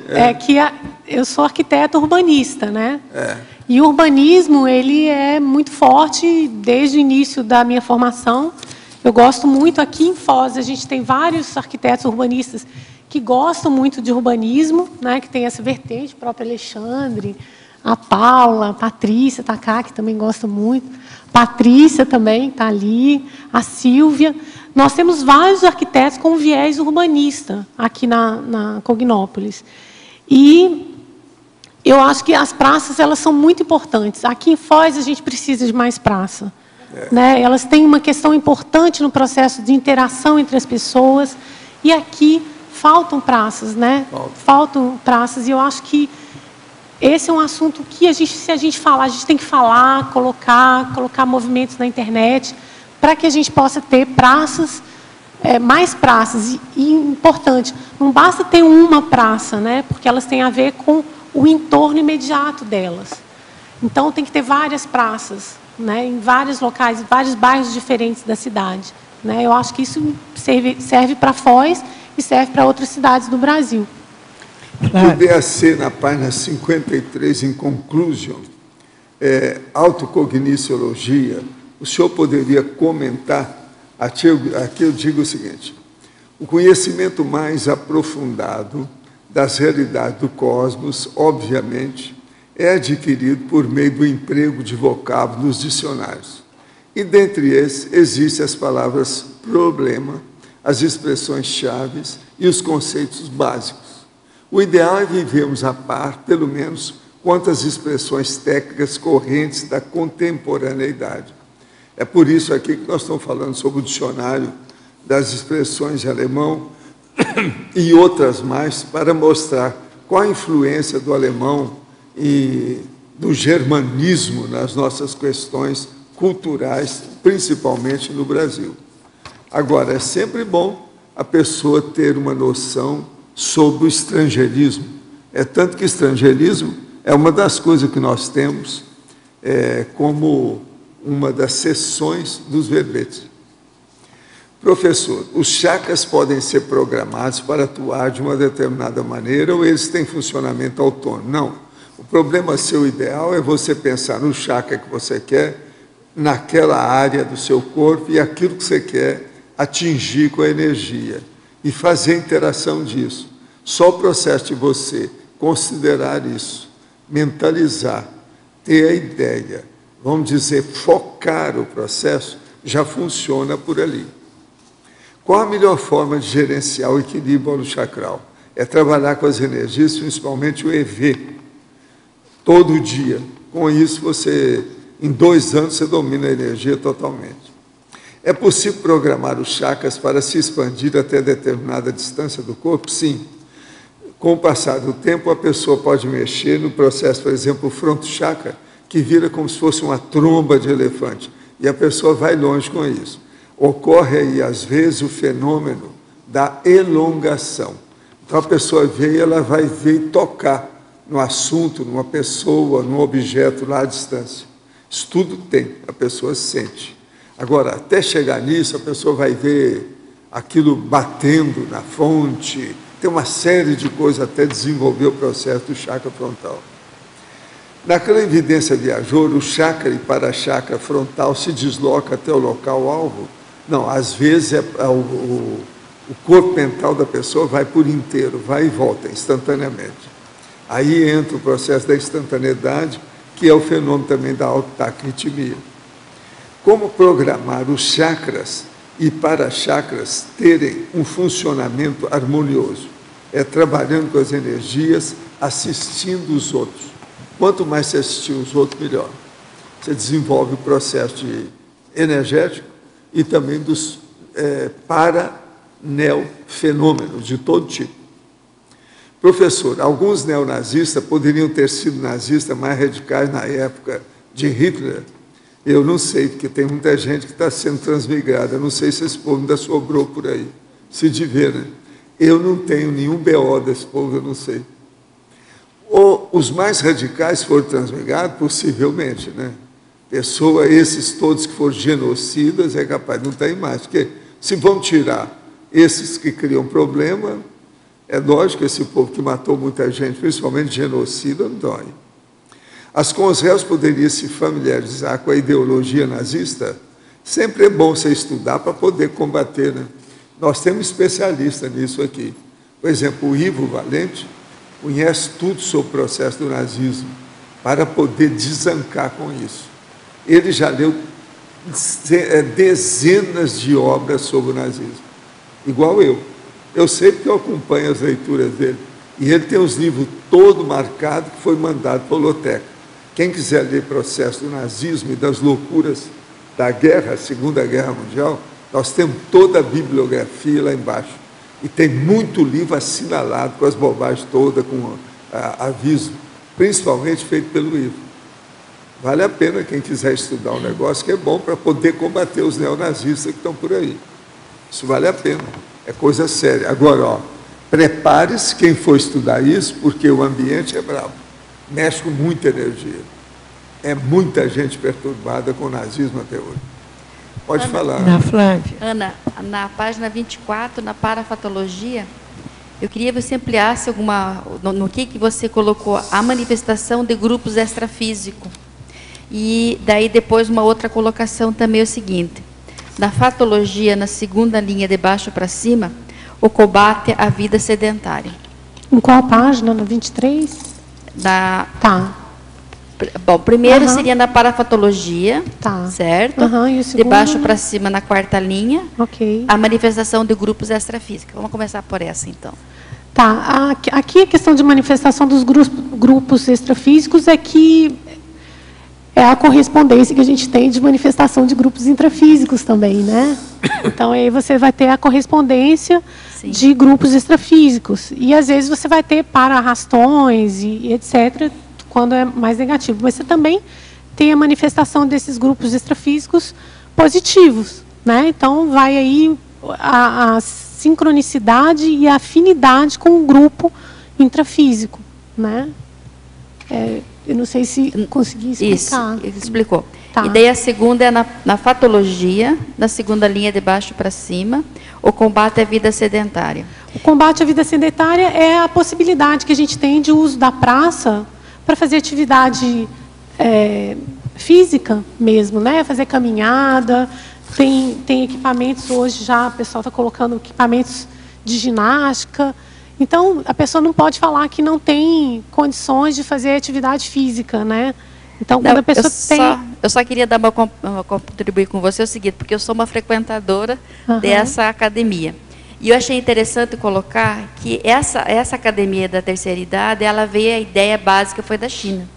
eu sou arquiteta urbanista, né? E o urbanismo, ele é muito forte desde o início da minha formação. Eu gosto muito, aqui em Foz, a gente tem vários arquitetos urbanistas que gostam muito de urbanismo, né? Que tem essa vertente, o próprio Alexandre, a Paula, a Patrícia está cá, que também gosta muito. Patrícia também está ali, a Silvia. Nós temos vários arquitetos com viés urbanista aqui na Cognópolis. E eu acho que as praças, elas são muito importantes. Aqui em Foz, a gente precisa de mais praça. Né? Elas têm uma questão importante no processo de interação entre as pessoas. E aqui faltam praças, né? Faltam praças. E eu acho que esse é um assunto que, se a gente falar, a gente tem que falar, colocar movimentos na internet, para que a gente possa ter praças, mais praças. E importante, não basta ter uma praça, né? Porque elas têm a ver com o entorno imediato delas. Então, tem que ter várias praças, né? Em vários locais, em vários bairros diferentes da cidade. Né? Eu acho que isso serve para Foz e serve para outras cidades do Brasil. O DAC, na página 53, em conclusion, autocogniciologia, o senhor poderia comentar, aqui eu digo o seguinte: o conhecimento mais aprofundado das realidades do cosmos, obviamente, é adquirido por meio do emprego de vocábulos nos dicionários. E, dentre esses, existem as palavras problema, as expressões-chave e os conceitos básicos. O ideal é vivermos a par, pelo menos, quanto às expressões técnicas correntes da contemporaneidade. É por isso aqui que nós estamos falando sobre o dicionário das expressões em alemão e outras mais, para mostrar qual a influência do alemão e do germanismo nas nossas questões culturais, principalmente no Brasil. Agora, é sempre bom a pessoa ter uma noção sobre o estrangeirismo. É tanto que estrangeirismo é uma das coisas que nós temos como uma das seções dos verbetes. Professor, os chakras podem ser programados para atuar de uma determinada maneira ou eles têm funcionamento autônomo? Não. O problema seu ideal é você pensar no chakra que você quer, naquela área do seu corpo e aquilo que você quer atingir com a energia e fazer a interação disso. Só o processo de você considerar isso, mentalizar, ter a ideia, vamos dizer, focar o processo, já funciona por ali. Qual a melhor forma de gerenciar o equilíbrio holochacral? É trabalhar com as energias, principalmente o EV, todo dia. Com isso, em 2 anos, você domina a energia totalmente. É possível programar os chakras para se expandir até determinada distância do corpo? Sim. Com o passar do tempo, a pessoa pode mexer no processo, por exemplo, o fronto chakra, que vira como se fosse uma tromba de elefante. E a pessoa vai longe com isso. Ocorre aí, às vezes, o fenômeno da elongação. Então, a pessoa vê e ela vai ver e tocar no assunto, numa pessoa, num objeto lá à distância. Isso tudo tem, a pessoa sente. Agora, até chegar nisso, a pessoa vai ver aquilo batendo na fonte, tem uma série de coisas até desenvolver o processo do chakra frontal. Naquela evidência viajoura, o chakra e para-chakra frontal se desloca até o local-alvo? Não, às vezes o corpo mental da pessoa vai por inteiro, vai e volta instantaneamente. Aí entra o processo da instantaneidade, que é o fenômeno também da autotacritmia. Como programar os chakras e para-chakras terem um funcionamento harmonioso? É trabalhando com as energias, assistindo os outros. Quanto mais você assistir os outros, melhor. Você desenvolve o processo energético e também dos para-neofenômenos de todo tipo. Professor, alguns neonazistas poderiam ter sido nazistas mais radicais na época de Hitler? Eu não sei, porque tem muita gente que está sendo transmigrada. Eu não sei se esse povo ainda sobrou por aí. Se de ver, né? Eu não tenho nenhum BO desse povo, eu não sei. Ou os mais radicais foram transmigrados? Possivelmente, né? Esses todos que foram genocidas, é capaz, não tem mais. Porque se vão tirar Esses que criam problema, é lógico, esse povo que matou muita gente, principalmente genocida, não dói. As conréus poderiam se familiarizar com a ideologia nazista. Sempre é bom você estudar para poder combater, né? Nós temos especialistas nisso aqui. Por exemplo, o Ivo Valente conhece tudo sobre o processo do nazismo para poder desancar com isso. Ele já leu dezenas de obras sobre o nazismo, igual eu. Eu sei porque eu acompanho as leituras dele. E ele tem os livros todos marcados que foi mandado para a Loteca. Quem quiser ler Processo do Nazismo e das loucuras da guerra, Segunda Guerra Mundial, nós temos toda a bibliografia lá embaixo. E tem muito livro assinalado com as bobagens todas, com aviso, principalmente feito pelo Ivo. Vale a pena quem quiser estudar um negócio que é bom para poder combater os neonazistas que estão por aí. Isso vale a pena, é coisa séria. Agora, ó, prepare-se quem for estudar isso, porque o ambiente é bravo, mexe com muita energia. É muita gente perturbada com o nazismo até hoje. Pode falar. Ana Flávia. Ana, na página 24, na parafatologia, eu queria que você ampliasse no que você colocou a manifestação de grupos extrafísicos. E daí depois uma outra colocação também é o seguinte: na fatologia, na segunda linha de baixo para cima, o combate à vida sedentária. Em qual página? No 23? Tá. Bom, primeiro seria na parafatologia, certo? E o segundo? De baixo para cima, na quarta linha, a manifestação de grupos extrafísicos. Vamos começar por essa, então. Tá. Aqui a questão de manifestação dos grupos extrafísicos é que é a correspondência que a gente tem de manifestação de grupos intrafísicos também, né? Então, aí você vai ter a correspondência de grupos extrafísicos. E, às vezes, você vai ter para-arrastões e etc., quando é mais negativo. Mas você também tem a manifestação desses grupos extrafísicos positivos, né? Então, vai aí a sincronicidade e a afinidade com o grupo intrafísico, né? Eu não sei se consegui explicar. Isso, ele explicou. Tá. E daí a segunda é na fatologia, na segunda linha de baixo para cima, o combate à vida sedentária. O combate à vida sedentária é a possibilidade que a gente tem de uso da praça para fazer atividade física mesmo, né? Fazer caminhada, tem equipamentos hoje já, o pessoal está colocando equipamentos de ginástica. Então, a pessoa não pode falar que não tem condições de fazer atividade física, né? Então, quando a pessoa eu só queria dar contribuir com você o seguinte, porque eu sou uma frequentadora dessa academia. E eu achei interessante colocar que essa academia da terceira idade, ela veio, a ideia básica foi da China.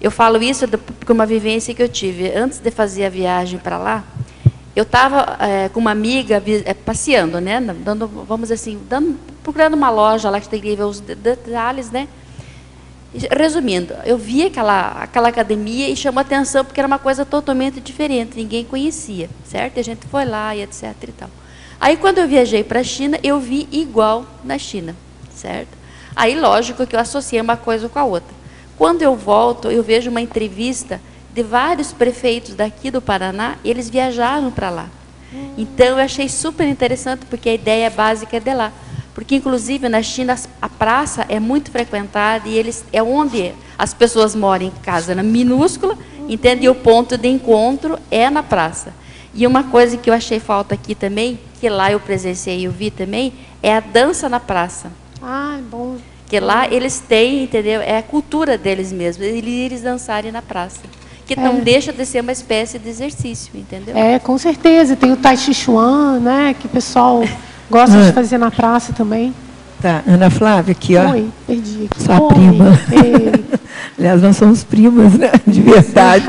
Eu falo isso porque uma vivência que eu tive. Antes de fazer a viagem para lá, eu estava com uma amiga passeando, né? Vamos assim, procurando uma loja lá que tem que ver os detalhes, né? Resumindo, eu vi aquela academia e chamou atenção porque era uma coisa totalmente diferente, ninguém conhecia, certo? E a gente foi lá e etc e tal. Aí, quando eu viajei para a China, eu vi igual na China, certo? Aí, lógico que eu associei uma coisa com a outra. Quando eu volto, eu vejo uma entrevista de vários prefeitos daqui do Paraná, eles viajaram para lá. Então, eu achei super interessante, porque a ideia básica é de lá. Porque, inclusive, na China, a praça é muito frequentada e é onde as pessoas moram em casa minúscula, entende? E o ponto de encontro é na praça. E uma coisa que eu achei falta aqui também, que lá eu presenciei e eu vi também, é a dança na praça. Ah, bom. Que lá eles têm, entendeu? É a cultura deles mesmos, eles dançarem na praça. Que não deixa de ser uma espécie de exercício, entendeu? Com certeza. Tem o Tai Chi Chuan, né? Que o pessoal gosta de fazer na praça também. Tá, Ana Flávia, aqui, ó. Oi, perdi aqui. Sua prima. Aliás, nós somos primas, né? De verdade.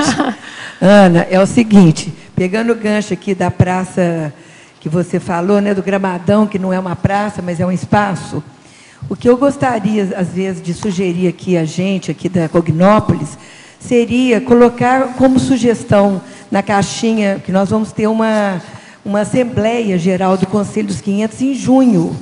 Ana, é o seguinte, pegando o gancho aqui da praça que você falou, né? Do Gramadão, que não é uma praça, mas é um espaço. O que eu gostaria, às vezes, de sugerir aqui a gente, aqui da Cognópolis, seria colocar como sugestão na caixinha, que nós vamos ter uma Assembleia Geral do Conselho dos 500 em junho.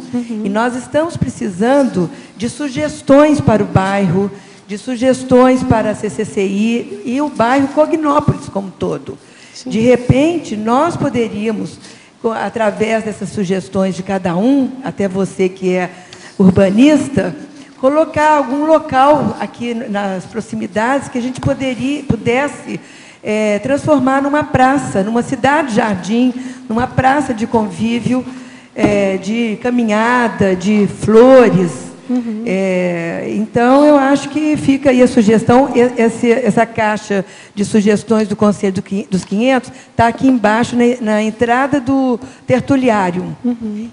E nós estamos precisando de sugestões para o bairro, de sugestões para a CCCI e o bairro Cognópolis como todo. Sim. De repente, nós poderíamos através dessas sugestões de cada um, até você que é urbanista, colocar algum local aqui nas proximidades que a gente pudesse transformar numa praça, numa cidade-jardim, numa praça de convívio, de caminhada, de flores. Então, eu acho que fica aí a sugestão, essa caixa de sugestões do Conselho dos 500 está aqui embaixo, na entrada do tertuliário.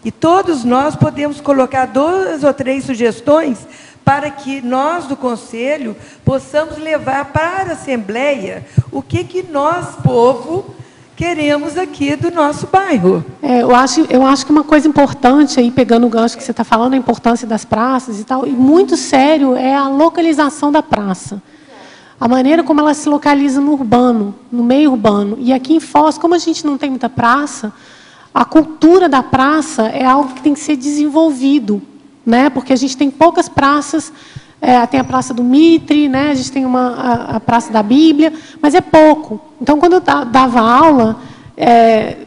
E todos nós podemos colocar 2 ou 3 sugestões para que nós, do Conselho, possamos levar para a Assembleia o que nós, povo, queremos aqui do nosso bairro. Eu acho que uma coisa importante, aí, pegando o gancho que você está falando, a importância das praças e tal, e muito sério, é a localização da praça. A maneira como ela se localiza no urbano, no meio urbano. E aqui em Foz, como a gente não tem muita praça, a cultura da praça é algo que tem que ser desenvolvido, né? Porque a gente tem poucas praças. Tem a Praça do Mitre, né? A gente tem a Praça da Bíblia, mas é pouco. Então, quando eu dava aula,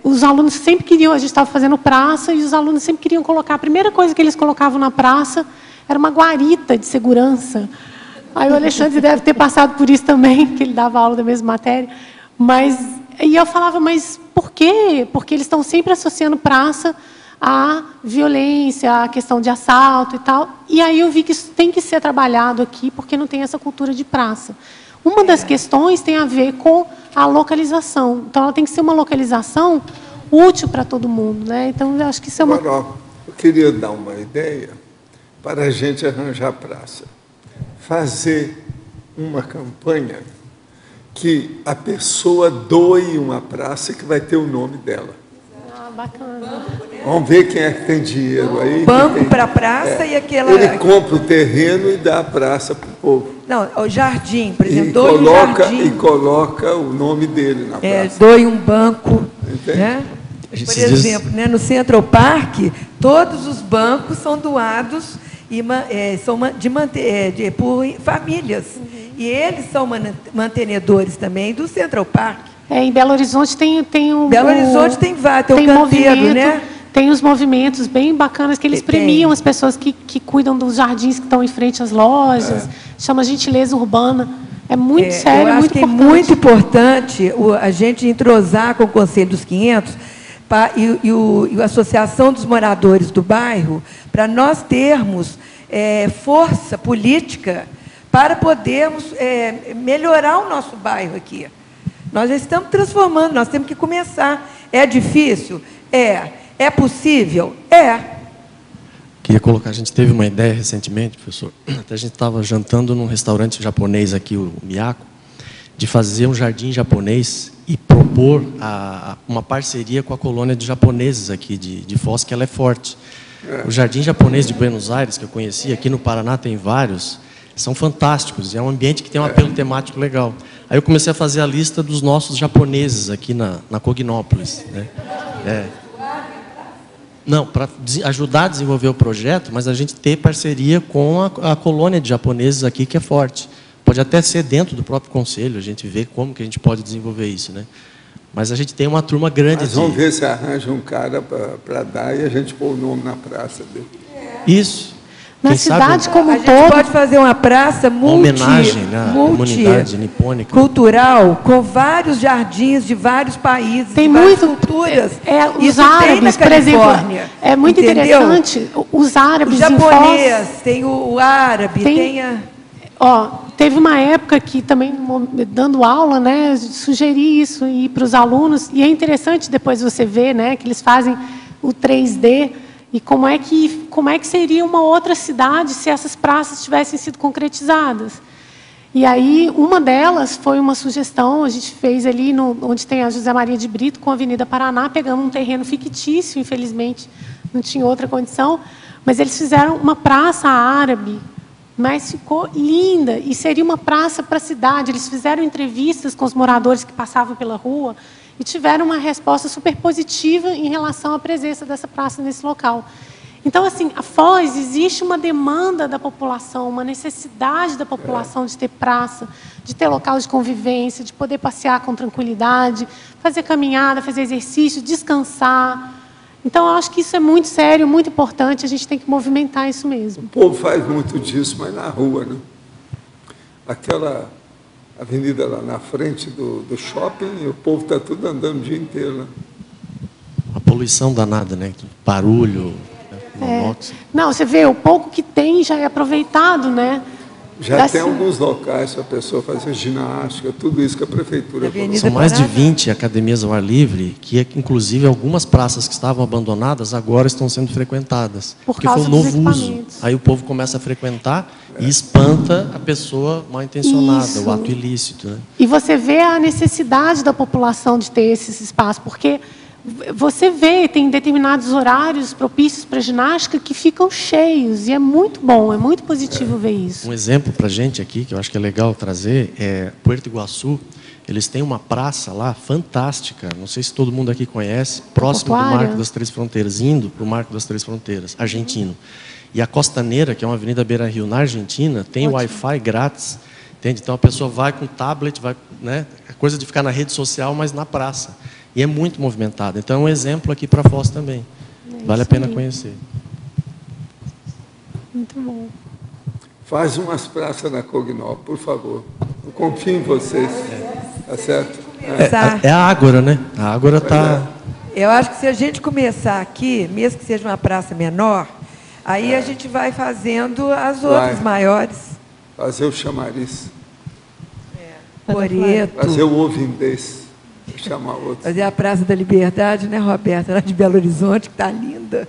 os alunos sempre queriam, a gente estava fazendo praça, e os alunos sempre queriam colocar, a primeira coisa que eles colocavam na praça era uma guarita de segurança. Aí o Alexandre deve ter passado por isso também, que ele dava aula da mesma matéria. E eu falava, mas por quê? Porque eles estão sempre associando praça a violência, a questão de assalto e tal. E aí eu vi que isso tem que ser trabalhado aqui, porque não tem essa cultura de praça. Uma das questões tem a ver com a localização. Então, ela tem que ser uma localização útil para todo mundo, né? Então, eu acho que isso é uma... Agora, eu queria dar uma ideia para a gente arranjar praça. Fazer uma campanha que a pessoa doe uma praça que vai ter o nome dela. Bacana. Vamos ver quem é que tem dinheiro aí. Banco para a praça e aquela... Ele compra o terreno e dá a praça para o povo. Não, o jardim, por exemplo, E coloca o nome dele na praça. Doe um banco. Né? Por exemplo, né, no Central Park, todos os bancos são doados por famílias. E eles são mantenedores também do Central Park. Em Belo Horizonte tem Belo Horizonte tem o canteiro, né? Tem os movimentos bem bacanas que eles premiam as pessoas que cuidam dos jardins que estão em frente às lojas. Chama gentileza urbana. É muito sério, eu acho que é muito importante a gente entrosar com o Conselho dos 500 e a Associação dos Moradores do Bairro, para nós termos força política para podermos melhorar o nosso bairro aqui. Nós já estamos transformando, nós temos que começar. É difícil? É possível? Queria colocar, a gente teve uma ideia recentemente, professor, até a gente estava jantando num restaurante japonês aqui, o Miyako, de fazer um jardim japonês e propor uma parceria com a colônia de japoneses aqui de Foz, que ela é forte. O jardim japonês de Buenos Aires, que eu conheci, aqui no Paraná tem vários, são fantásticos, é um ambiente que tem um apelo temático legal. Aí eu comecei a fazer a lista dos nossos japoneses aqui na Cognópolis, né? Não, para ajudar a desenvolver o projeto, mas a gente ter parceria com a colônia de japoneses aqui, que é forte. Pode até ser dentro do próprio conselho, a gente vê como que a gente pode desenvolver isso, né? Mas a gente tem uma turma grande. Mas vamos ver se arranja um cara para dar e a gente pôr o nome na praça dele. Isso. Na cidade como um todo... A gente pode fazer uma praça homenagem à comunidade nipônica. Cultural, com vários jardins de vários países, tem várias culturas. Os árabes, por exemplo, é muito interessante. Os árabes, o japonês, tem o árabe, teve uma época que também, dando aula, né, sugeri isso para os alunos, e é interessante depois você ver, né, que eles fazem o 3D, e como é que seria uma outra cidade se essas praças tivessem sido concretizadas. E aí, uma delas foi uma sugestão, a gente fez ali onde tem a José Maria de Brito, com a Avenida Paraná, pegamos um terreno fictício, infelizmente, não tinha outra condição, mas eles fizeram uma praça árabe, mas ficou linda, e seria uma praça para a cidade. Eles fizeram entrevistas com os moradores que passavam pela rua, e tiveram uma resposta super positiva em relação à presença dessa praça nesse local. Então, assim, a Foz, existe uma demanda da população, uma necessidade da população de ter praça, de ter local de convivência, de poder passear com tranquilidade, fazer caminhada, fazer exercício, descansar. Então, eu acho que isso é muito sério, muito importante, a gente tem que movimentar isso mesmo. O povo faz muito disso, mas na rua, né? Aquela avenida lá na frente do shopping, o povo está tudo andando o dia inteiro, né? A poluição danada, né? Barulho, monóxido. Não, você vê, o pouco que tem já é aproveitado, né? Já tem alguns locais para a pessoa fazer ginástica, tudo isso que a prefeitura colocou. São mais de 20 academias ao ar livre, que inclusive algumas praças que estavam abandonadas agora estão sendo frequentadas. Porque foi um novo uso. Aí o povo começa a frequentar e espanta a pessoa mal intencionada, o ato ilícito. Né? E você vê a necessidade da população de ter esses espaços, porque você vê, tem determinados horários propícios para ginástica que ficam cheios, e é muito bom, é muito positivo ver isso. Um exemplo para a gente aqui, que eu acho que é legal trazer, é Puerto Iguaçu. Eles têm uma praça lá fantástica, não sei se todo mundo aqui conhece, próximo do Marco das Três Fronteiras, indo para o Marco das Três Fronteiras, argentino. E a Costaneira, que é uma avenida Beira-Rio na Argentina, tem Wi-Fi grátis, entende? Então a pessoa vai com tablet, vai, né? É coisa de ficar na rede social, mas na praça. E é muito movimentado. Então, é um exemplo aqui para a Foz também. Vale a pena conhecer. Muito bom. Faz umas praças na Cognó, por favor. Eu confio em vocês. Tá certo? É a Ágora, né? A Ágora está... Eu acho que se a gente começar aqui, mesmo que seja uma praça menor, aí a gente vai fazendo as outras maiores. Fazer o chamariz. Coreto. Fazer o ovindês. Chamar outro. Fazer a Praça da Liberdade, né, Roberta? Lá de Belo Horizonte, que está linda.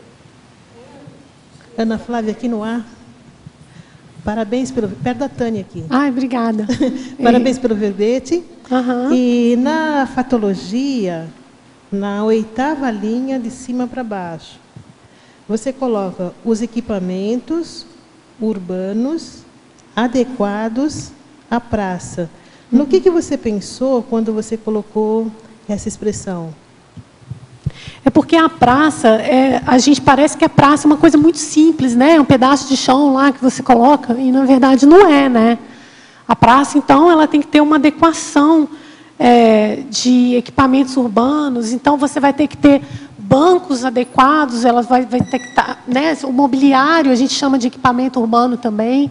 Ana Flávia, aqui no ar. Parabéns pelo... Perto da Tânia aqui. Ai, obrigada. Parabéns pelo verbete. E na fatologia, na 8ª linha, de cima para baixo, você coloca os equipamentos urbanos adequados à praça. No que você pensou quando você colocou essa expressão? É porque a praça, a gente parece que a praça é uma coisa muito simples, né? É um pedaço de chão lá que você coloca, e na verdade não é, né? A praça, então, ela tem que ter uma adequação de equipamentos urbanos, então você vai ter que ter bancos adequados, ela vai ter que estar, né? O mobiliário, a gente chama de equipamento urbano também.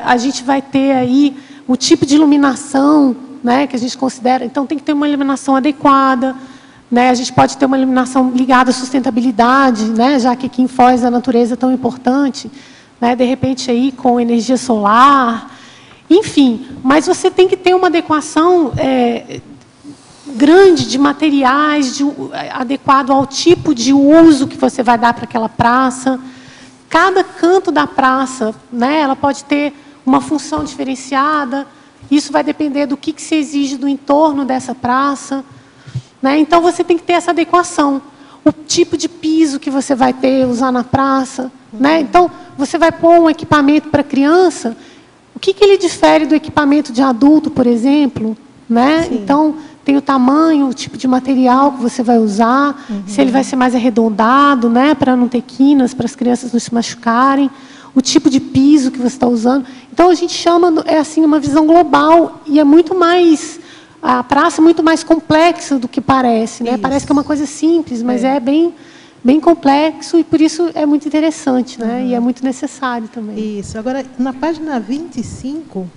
A gente vai ter aí o tipo de iluminação, né, que a gente considera. Então, tem que ter uma iluminação adequada. Né? A gente pode ter uma iluminação ligada à sustentabilidade, né, já que aqui em Foz a natureza é tão importante. Né, de repente, aí, com energia solar. Enfim, mas você tem que ter uma adequação grande de materiais, adequado ao tipo de uso que você vai dar para aquela praça. Cada canto da praça, né, ela pode ter uma função diferenciada, isso vai depender do que se exige do entorno dessa praça. Né? Então, você tem que ter essa adequação. O tipo de piso que você vai usar na praça. Né? Então, você vai pôr um equipamento para criança, o que ele difere do equipamento de adulto, por exemplo? Né? Então, tem o tamanho, o tipo de material que você vai usar, se ele vai ser mais arredondado, né, para não ter quinas, para as crianças não se machucarem, o tipo de piso que você está usando. Então, a gente chama, assim, uma visão global, e é muito mais... A praça é muito mais complexa do que parece. Né? Parece que é uma coisa simples, mas é bem complexo, e por isso é muito interessante, né? E é muito necessário também. Isso. Agora, na página 25,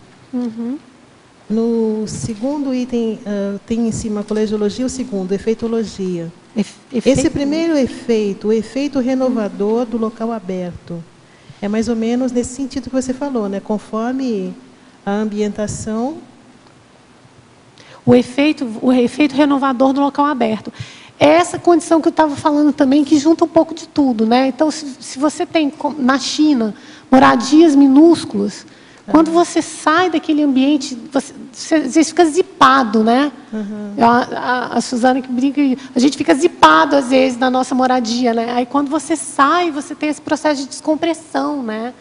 no segundo item, tem em cima a colegiologia, o segundo, efeitologia. Esse primeiro efeito, o efeito renovador do local aberto, é mais ou menos nesse sentido que você falou, né? Conforme a ambientação... O efeito renovador do local aberto. É essa condição que eu estava falando também, que junta um pouco de tudo. Né? Então, se você tem, na China, moradias minúsculas, quando você sai daquele ambiente, você às vezes fica zipado. Né? A Suzana que brinca, a gente fica zipado, às vezes, na nossa moradia. Né? Aí, quando você sai, você tem esse processo de descompressão. Né?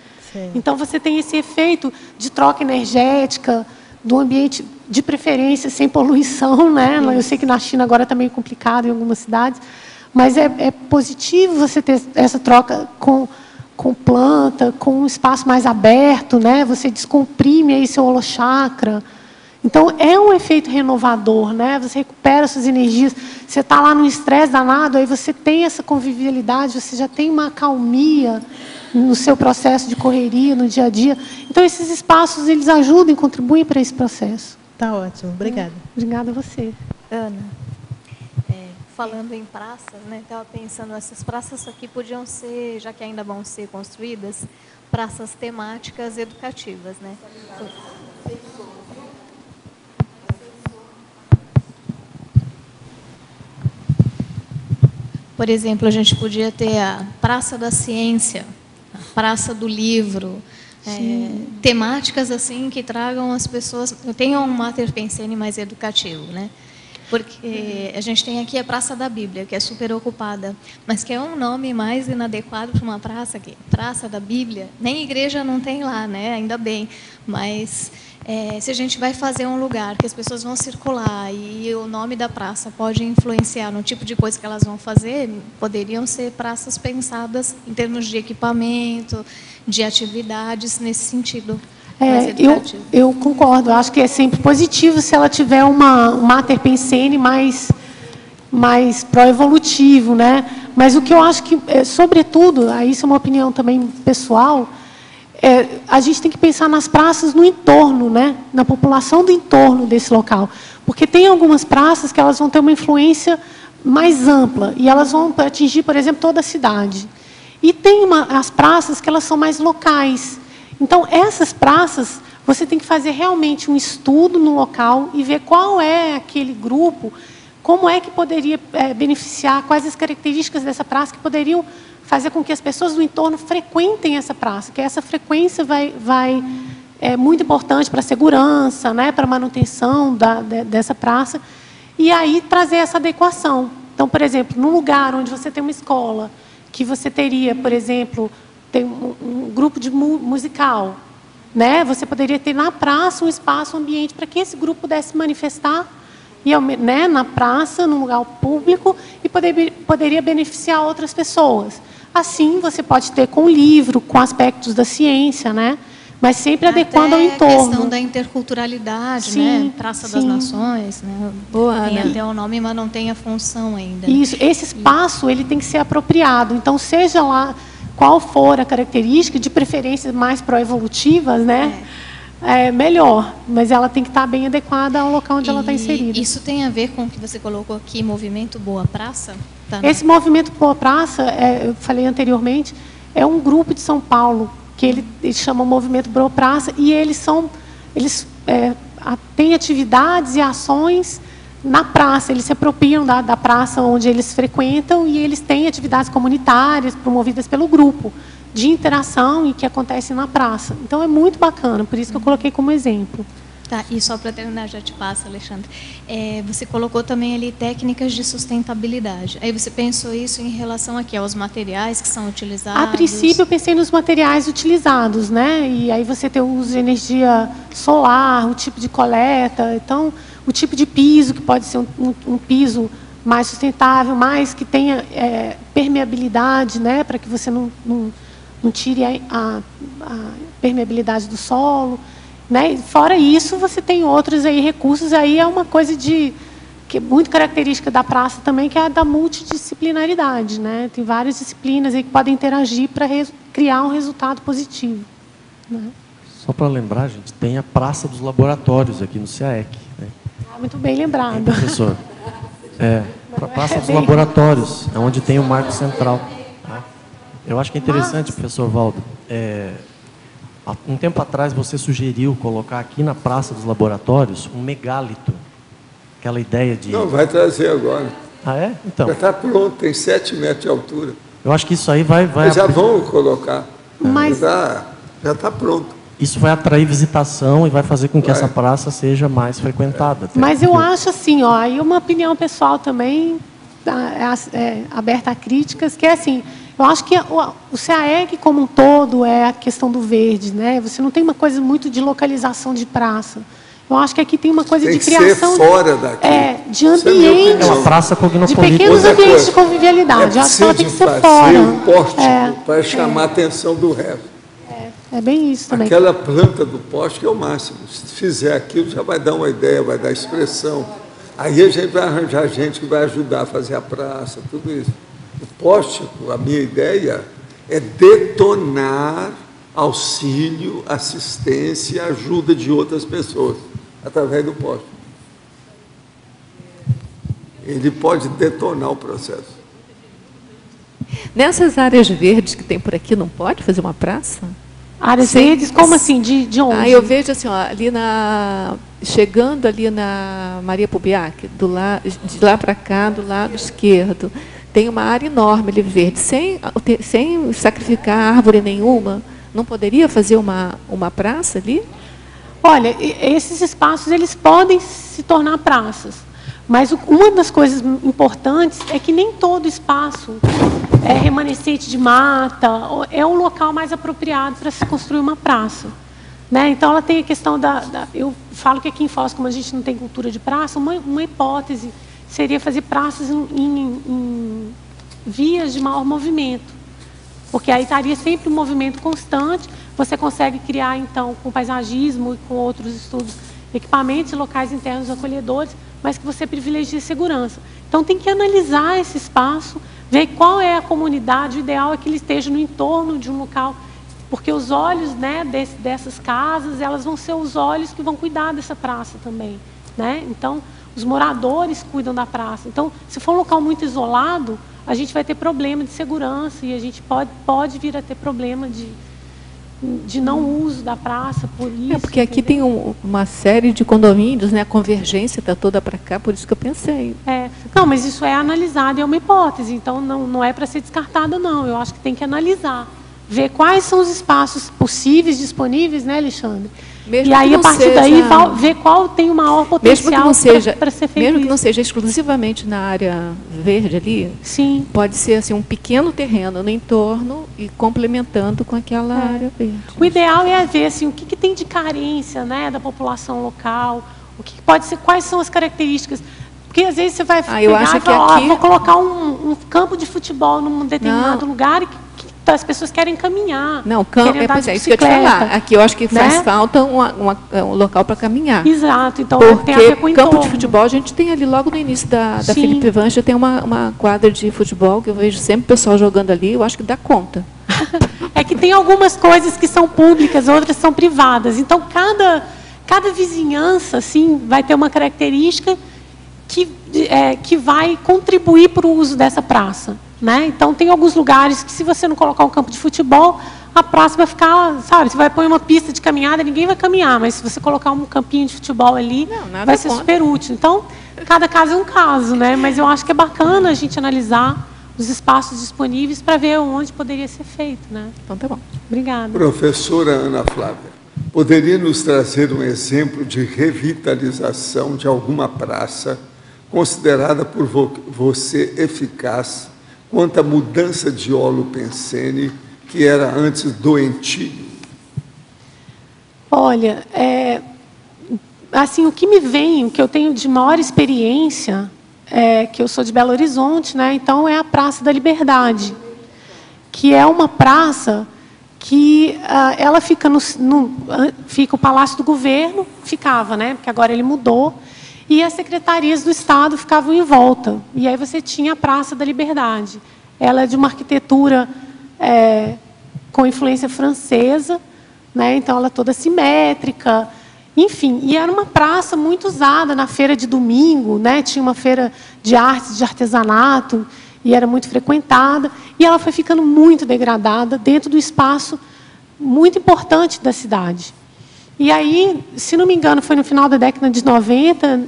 Então, você tem esse efeito de troca energética, do ambiente, de preferência, sem poluição. Né? Eu sei que na China agora está meio complicado em algumas cidades, Mas é positivo você ter essa troca com planta, com um espaço mais aberto, né? Você descomprime aí seu holochakra. Então, é um efeito renovador, né? Você recupera suas energias. Você está lá no estresse danado, aí você tem essa convivialidade, você já tem uma acalmia no seu processo de correria, no dia a dia. Então, esses espaços, eles ajudam e contribuem para esse processo. Tá ótimo, obrigada. Obrigada a você. Ana, falando em praças, né? Estava pensando, essas praças aqui podiam ser, já que ainda vão ser construídas, praças temáticas educativas, né? Por exemplo, a gente podia ter a Praça da Ciência, a Praça do Livro, temáticas assim que tragam as pessoas, tenham um mater pensene mais educativo, né? Porque a gente tem aqui a Praça da Bíblia, que é super ocupada, mas que é um nome mais inadequado para uma praça aqui. Praça da Bíblia, nem igreja não tem lá, né? Ainda bem, mas se a gente vai fazer um lugar que as pessoas vão circular e o nome da praça pode influenciar no tipo de coisa que elas vão fazer, poderiam ser praças pensadas em termos de equipamento, de atividades nesse sentido. Eu concordo. Eu acho que é sempre positivo se ela tiver um mater pensene mais pró-evolutivo, né? Mas o que eu acho que, sobretudo, isso é uma opinião também pessoal, a gente tem que pensar nas praças no entorno, né? Na população do entorno desse local. Porque tem algumas praças que elas vão ter uma influência mais ampla e elas vão atingir, por exemplo, toda a cidade. E tem as praças que elas são mais locais. Então, essas praças, você tem que fazer realmente um estudo no local e ver qual é aquele grupo, como é que poderia beneficiar, quais as características dessa praça que poderiam fazer com que as pessoas do entorno frequentem essa praça, que essa frequência é muito importante para a segurança, né, para a manutenção dessa praça, e aí trazer essa adequação. Então, por exemplo, num lugar onde você tem uma escola, que você teria, por exemplo, tem um grupo de musical, né? Você poderia ter na praça um espaço, um ambiente para que esse grupo pudesse se manifestar e, né, na praça, num lugar público, e poderia beneficiar outras pessoas. Assim, você pode ter com livro, com aspectos da ciência, né? Mas sempre adequando ao entorno. A questão da interculturalidade, sim, né? Praça das Nações, né? Boa, tem até o nome, mas não tem a função ainda. Isso. Esse espaço ele tem que ser apropriado. Então, seja lá qual for a característica, de preferência mais pró-evolutivas, né? Melhor, mas ela tem que estar bem adequada ao local onde ela está inserida. Isso tem a ver com o que você colocou aqui, Movimento Boa Praça? Tá. Esse Movimento Boa Praça, eu falei anteriormente, é um grupo de São Paulo, que eles chamam Movimento Boa Praça, e eles têm atividades e ações na praça, eles se apropriam da praça onde eles frequentam e eles têm atividades comunitárias promovidas pelo grupo de interação e que acontecem na praça. Então, é muito bacana, por isso que eu coloquei como exemplo. Tá, e só para terminar, já te passo, Alexandre. Você colocou também ali técnicas de sustentabilidade. Aí você pensou isso em relação aqui aos materiais que são utilizados? A princípio, eu pensei nos materiais utilizados, né? E aí você tem o uso de energia solar, o tipo de coleta, então o tipo de piso, que pode ser um piso mais sustentável, mais que tenha permeabilidade, né? Para que você não tire a permeabilidade do solo. Né? Fora isso, você tem outros aí recursos, aí é uma coisa que é muito característica da praça também, que é a da multidisciplinaridade, né? Tem várias disciplinas aí que podem interagir para criar um resultado positivo. Né? Só para lembrar, gente, tem a Praça dos Laboratórios aqui no CAEC. Né? Muito bem lembrado. Professor, a Praça dos Laboratórios, é onde tem o Marco Central. Tá? Eu acho que é interessante, professor Valdo, um tempo atrás você sugeriu colocar aqui na Praça dos Laboratórios um megálito. Aquela ideia de... Não, vai trazer agora. Ah, é? Então. Já está pronto, tem 7 metros de altura. Eu acho que isso aí vai... Eles já vão colocar. Mas... Já está pronto. Isso vai atrair visitação e vai fazer com que essa praça seja mais frequentada. Mas eu acho assim, aí uma opinião pessoal também, aberta a críticas, que é assim... Eu acho que o CAEG como um todo é a questão do verde, né? Você não tem uma coisa muito de localização de praça. Eu acho que aqui tem uma coisa tem de criação... Ser fora daqui. De ambiente. É uma praça cognopolítica. De pequenos ambientes de convivialidade. Eu acho que ela tem que ser fora. Um pórtico para chamar a atenção do resto. É bem isso também. Aquela planta do pórtico é o máximo. Se fizer aquilo, já vai dar uma ideia, vai dar expressão. Aí a gente vai arranjar gente que vai ajudar a fazer a praça, tudo isso. O pórtico, a minha ideia, é detonar auxílio, assistência e ajuda de outras pessoas, através do pórtico. Ele pode detonar o processo. Nessas áreas verdes que tem por aqui, não pode fazer uma praça? Áreas verdes? Como assim? De onde? Eu vejo assim, ó, ali chegando ali na Maria Pubiac, de lá para cá, do lado esquerdo, tem uma área enorme ali verde, sem sacrificar árvore nenhuma. Não poderia fazer uma praça ali? Olha, esses espaços eles podem se tornar praças, mas uma das coisas importantes é que nem todo espaço é remanescente de mata, é um local mais apropriado para se construir uma praça. Né? Então, ela tem a questão eu falo que aqui em Foz, como a gente não tem cultura de praça, uma hipótese seria fazer praças em vias de maior movimento. Porque aí estaria sempre um movimento constante, você consegue criar, então, com paisagismo e com outros estudos, equipamentos e locais internos acolhedores, mas que você privilegia a segurança. Então, tem que analisar esse espaço, ver qual é a comunidade, o ideal é que ele esteja no entorno de um local, porque os olhos, né, dessas casas, elas vão ser os olhos que vão cuidar dessa praça também. Né? Então, os moradores cuidam da praça. Então, se for um local muito isolado, a gente vai ter problema de segurança e a gente pode vir a ter problema de não uso da praça por isso. Porque aqui tem uma série de condomínios, né? A convergência está toda para cá, por isso que eu pensei. Não, mas isso é analisado e é uma hipótese, então não é para ser descartada, não. Eu acho que tem que analisar, ver quais são os espaços possíveis, disponíveis, né, Alexandre? Mesmo e aí, a partir daí, ver qual tem o maior potencial para ser feito. Mesmo que não seja exclusivamente na área verde ali, sim, pode ser assim, um pequeno terreno no entorno e complementando com aquela área verde. O ideal é ver assim, o que tem de carência, né, da população local, o que pode ser, quais são as características. Porque às vezes você vai pegar e falar, vou colocar um campo de futebol num determinado lugar e as pessoas querem caminhar. Não, é isso que eu te falar. Aqui eu acho que faz falta um local para caminhar. Exato, então tem a ver com o campo entorno. de futebol, a gente tem ali logo no início da Felipe Vancha, tem uma quadra de futebol que eu vejo sempre o pessoal jogando ali, eu acho que dá conta. É que tem algumas coisas que são públicas, outras são privadas. Então, cada vizinhança assim, vai ter uma característica que vai contribuir para o uso dessa praça. Né? Então, tem alguns lugares que, se você não colocar um campo de futebol, a praça vai ficar, sabe, você vai pôr uma pista de caminhada, ninguém vai caminhar, mas se você colocar um campinho de futebol ali, vai ser super útil. Então, cada caso é um caso, né? Mas eu acho que é bacana a gente analisar os espaços disponíveis para ver onde poderia ser feito. Né? Então, tá bom. Obrigada. Professora Ana Flávia, poderia nos trazer um exemplo de revitalização de alguma praça considerada por você eficaz quanto à mudança de Holopensene, que era antes doentio? Olha, assim, o que me vem, o que eu tenho de maior experiência, que eu sou de Belo Horizonte, né? Então é a Praça da Liberdade, que é uma praça que ela fica fica o Palácio do Governo, ficava, né? Porque agora ele mudou, e as secretarias do Estado ficavam em volta. E aí você tinha a Praça da Liberdade. Ela é de uma arquitetura com influência francesa, né? Então ela é toda simétrica, enfim. E era uma praça muito usada na feira de domingo, né? Tinha uma feira de artes, de artesanato, e era muito frequentada. E ela foi ficando muito degradada dentro do espaço muito importante da cidade. E aí, se não me engano, foi no final da década de 90,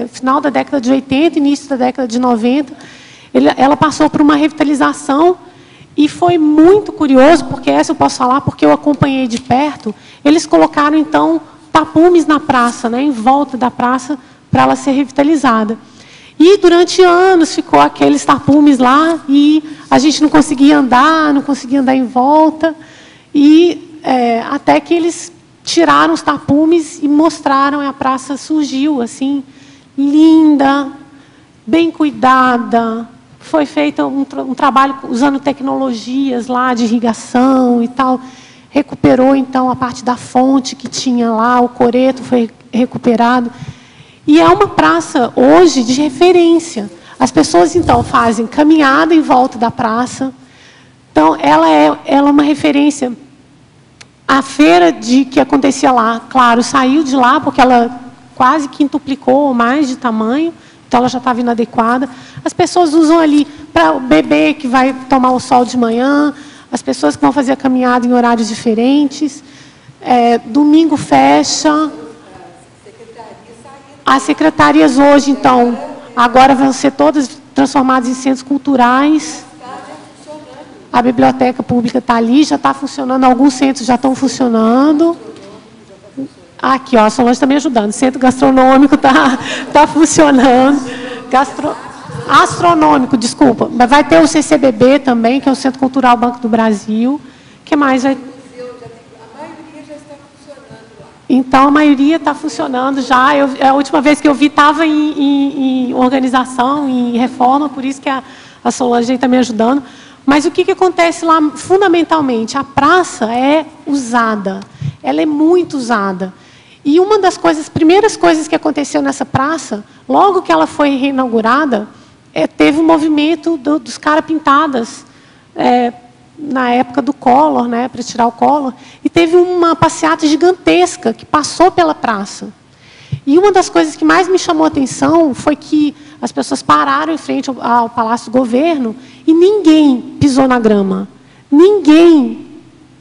final da década de 80, início da década de 90, ela passou por uma revitalização e foi muito curioso, porque essa eu posso falar porque eu acompanhei de perto. Eles colocaram, então, tapumes na praça, né, em volta da praça, para ela ser revitalizada. E, durante anos, ficou aqueles tapumes lá e a gente não conseguia andar em volta. E até que eles tiraram os tapumes e mostraram, e a praça surgiu assim, linda, bem cuidada. Foi feito um trabalho usando tecnologias lá de irrigação e tal. Recuperou, então, a parte da fonte que tinha lá, o coreto foi recuperado. E é uma praça, hoje, de referência. As pessoas, então, fazem caminhada em volta da praça. Então, ela é uma referência. A feira que acontecia lá, claro, saiu de lá, porque ela quase quintuplicou ou mais de tamanho, então ela já estava inadequada. As pessoas usam ali para o bebê que vai tomar o sol de manhã, as pessoas que vão fazer a caminhada em horários diferentes. Domingo fecha. As secretarias hoje, então, agora vão ser todas transformadas em centros culturais. A biblioteca pública está ali, já está funcionando, alguns centros já estão funcionando. Aqui, ó, a Solange está me ajudando. O centro gastronômico tá funcionando. Astronômico, desculpa. Mas vai ter o CCBB também, que é o Centro Cultural Banco do Brasil. O que mais vai? Então, a maioria está funcionando já. A última vez que eu vi estava em organização, em reforma, por isso que a Solange está me ajudando. Mas o que acontece lá, fundamentalmente? A praça é usada, ela é muito usada. E uma das primeiras coisas que aconteceu nessa praça, logo que ela foi reinaugurada, teve um movimento dos caras pintadas, na época do Collor, né, para tirar o Collor, e teve uma passeata gigantesca que passou pela praça. E uma das coisas que mais me chamou a atenção foi que as pessoas pararam em frente ao Palácio do Governo e ninguém pisou na grama. Ninguém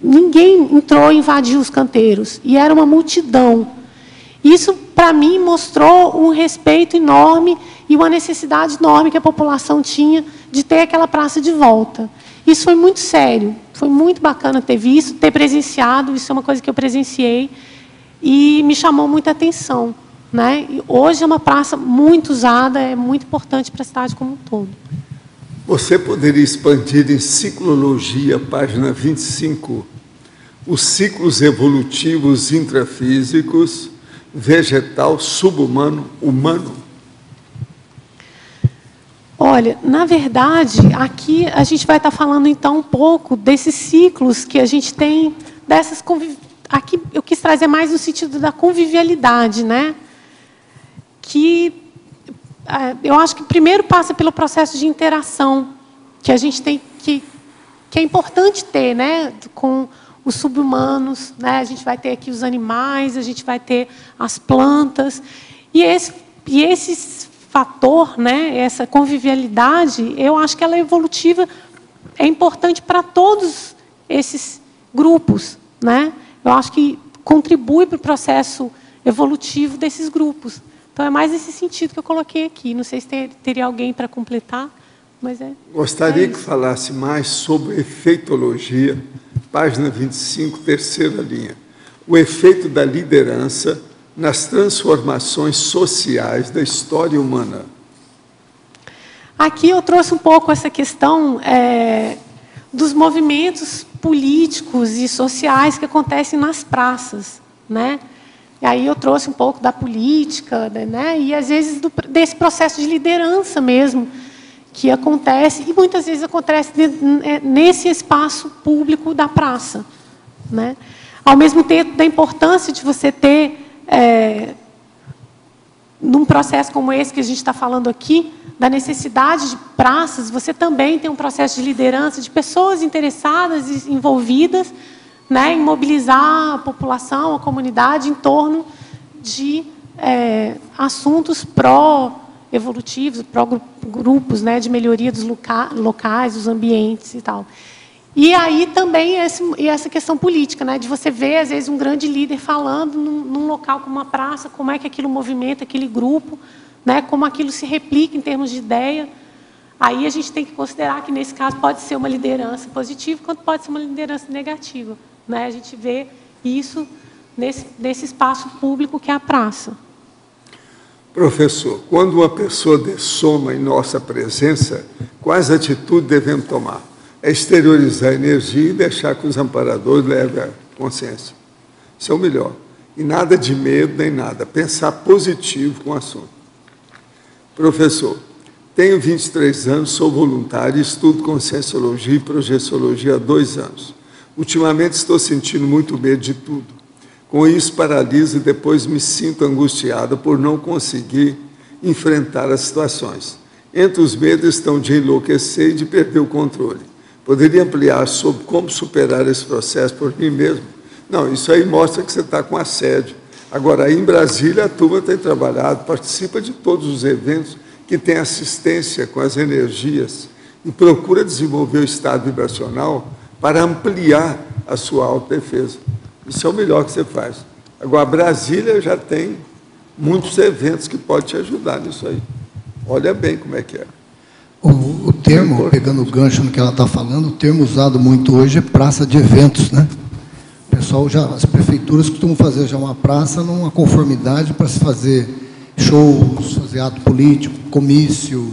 entrou e invadiu os canteiros. E era uma multidão. Isso, para mim, mostrou um respeito enorme e uma necessidade enorme que a população tinha de ter aquela praça de volta. Isso foi muito sério. Foi muito bacana ter visto, ter presenciado. Isso é uma coisa que eu presenciei e me chamou muita atenção. Né? E hoje é uma praça muito usada, é muito importante para a cidade como um todo. Você poderia expandir em ciclologia, página 25, os ciclos evolutivos intrafísicos, vegetal, subhumano, humano? Olha, na verdade, aqui a gente vai estar falando, então, um pouco desses ciclos que a gente tem, dessas aqui eu quis trazer mais no sentido da convivialidade, né? Que eu acho que primeiro passa pelo processo de interação, que a gente tem que é importante ter, né, com os subhumanos, né? A gente vai ter aqui os animais, a gente vai ter as plantas, e esse fator, né, essa convivialidade, eu acho que ela é evolutiva, é importante para todos esses grupos, né? Eu acho que contribui para o processo evolutivo desses grupos. Então, é mais nesse sentido que eu coloquei aqui. Não sei se teria alguém para completar, mas Gostaria que falasse mais sobre efeitologia, página 25, terceira linha. O efeito da liderança nas transformações sociais da história humana. Aqui eu trouxe um pouco essa questão dos movimentos políticos e sociais que acontecem nas praças, né? E aí eu trouxe um pouco da política, né? E às vezes desse processo de liderança mesmo, que acontece, e muitas vezes acontece nesse espaço público da praça, né? Ao mesmo tempo, da importância de você ter, num processo como esse que a gente está falando aqui, da necessidade de praças, você também tem um processo de liderança de pessoas interessadas e envolvidas, né, em mobilizar a população, a comunidade, em torno de assuntos pró-evolutivos, pró-grupos, né, de melhoria dos locais, dos ambientes e tal. E aí também essa questão política, né, de você ver, às vezes, um grande líder falando num local como uma praça, como é que aquilo movimenta aquele grupo, né, como aquilo se replica em termos de ideia. Aí a gente tem que considerar que, nesse caso, pode ser uma liderança positiva, quanto pode ser uma liderança negativa. Né? A gente vê isso nesse espaço público que é a praça. Professor, quando uma pessoa dessoma em nossa presença, quais atitudes devemos tomar? É exteriorizar a energia e deixar que os amparadores levem a consciência. Isso é o melhor. E nada de medo nem nada. Pensar positivo com o assunto. Professor, tenho 23 anos, sou voluntário e estudo Conscienciologia e Projeciologia há 2 anos. Ultimamente estou sentindo muito medo de tudo. Com isso, paraliso e depois me sinto angustiado por não conseguir enfrentar as situações. Entre os medos estão de enlouquecer e de perder o controle. Poderia ampliar sobre como superar esse processo por mim mesmo? Não, isso aí mostra que você está com assédio. Agora, aí em Brasília, a turma tem trabalhado, participa de todos os eventos que tem assistência com as energias e procura desenvolver o estado vibracional para ampliar a sua autodefesa. Isso é o melhor que você faz. Agora, Brasília já tem muitos eventos que podem te ajudar nisso aí. Olha bem como é que é. O termo, pegando o gancho no que ela está falando, o termo usado muito hoje é praça de eventos, né? O pessoal as prefeituras costumam fazer já uma praça numa conformidade para se fazer shows, fazer ato político, comício,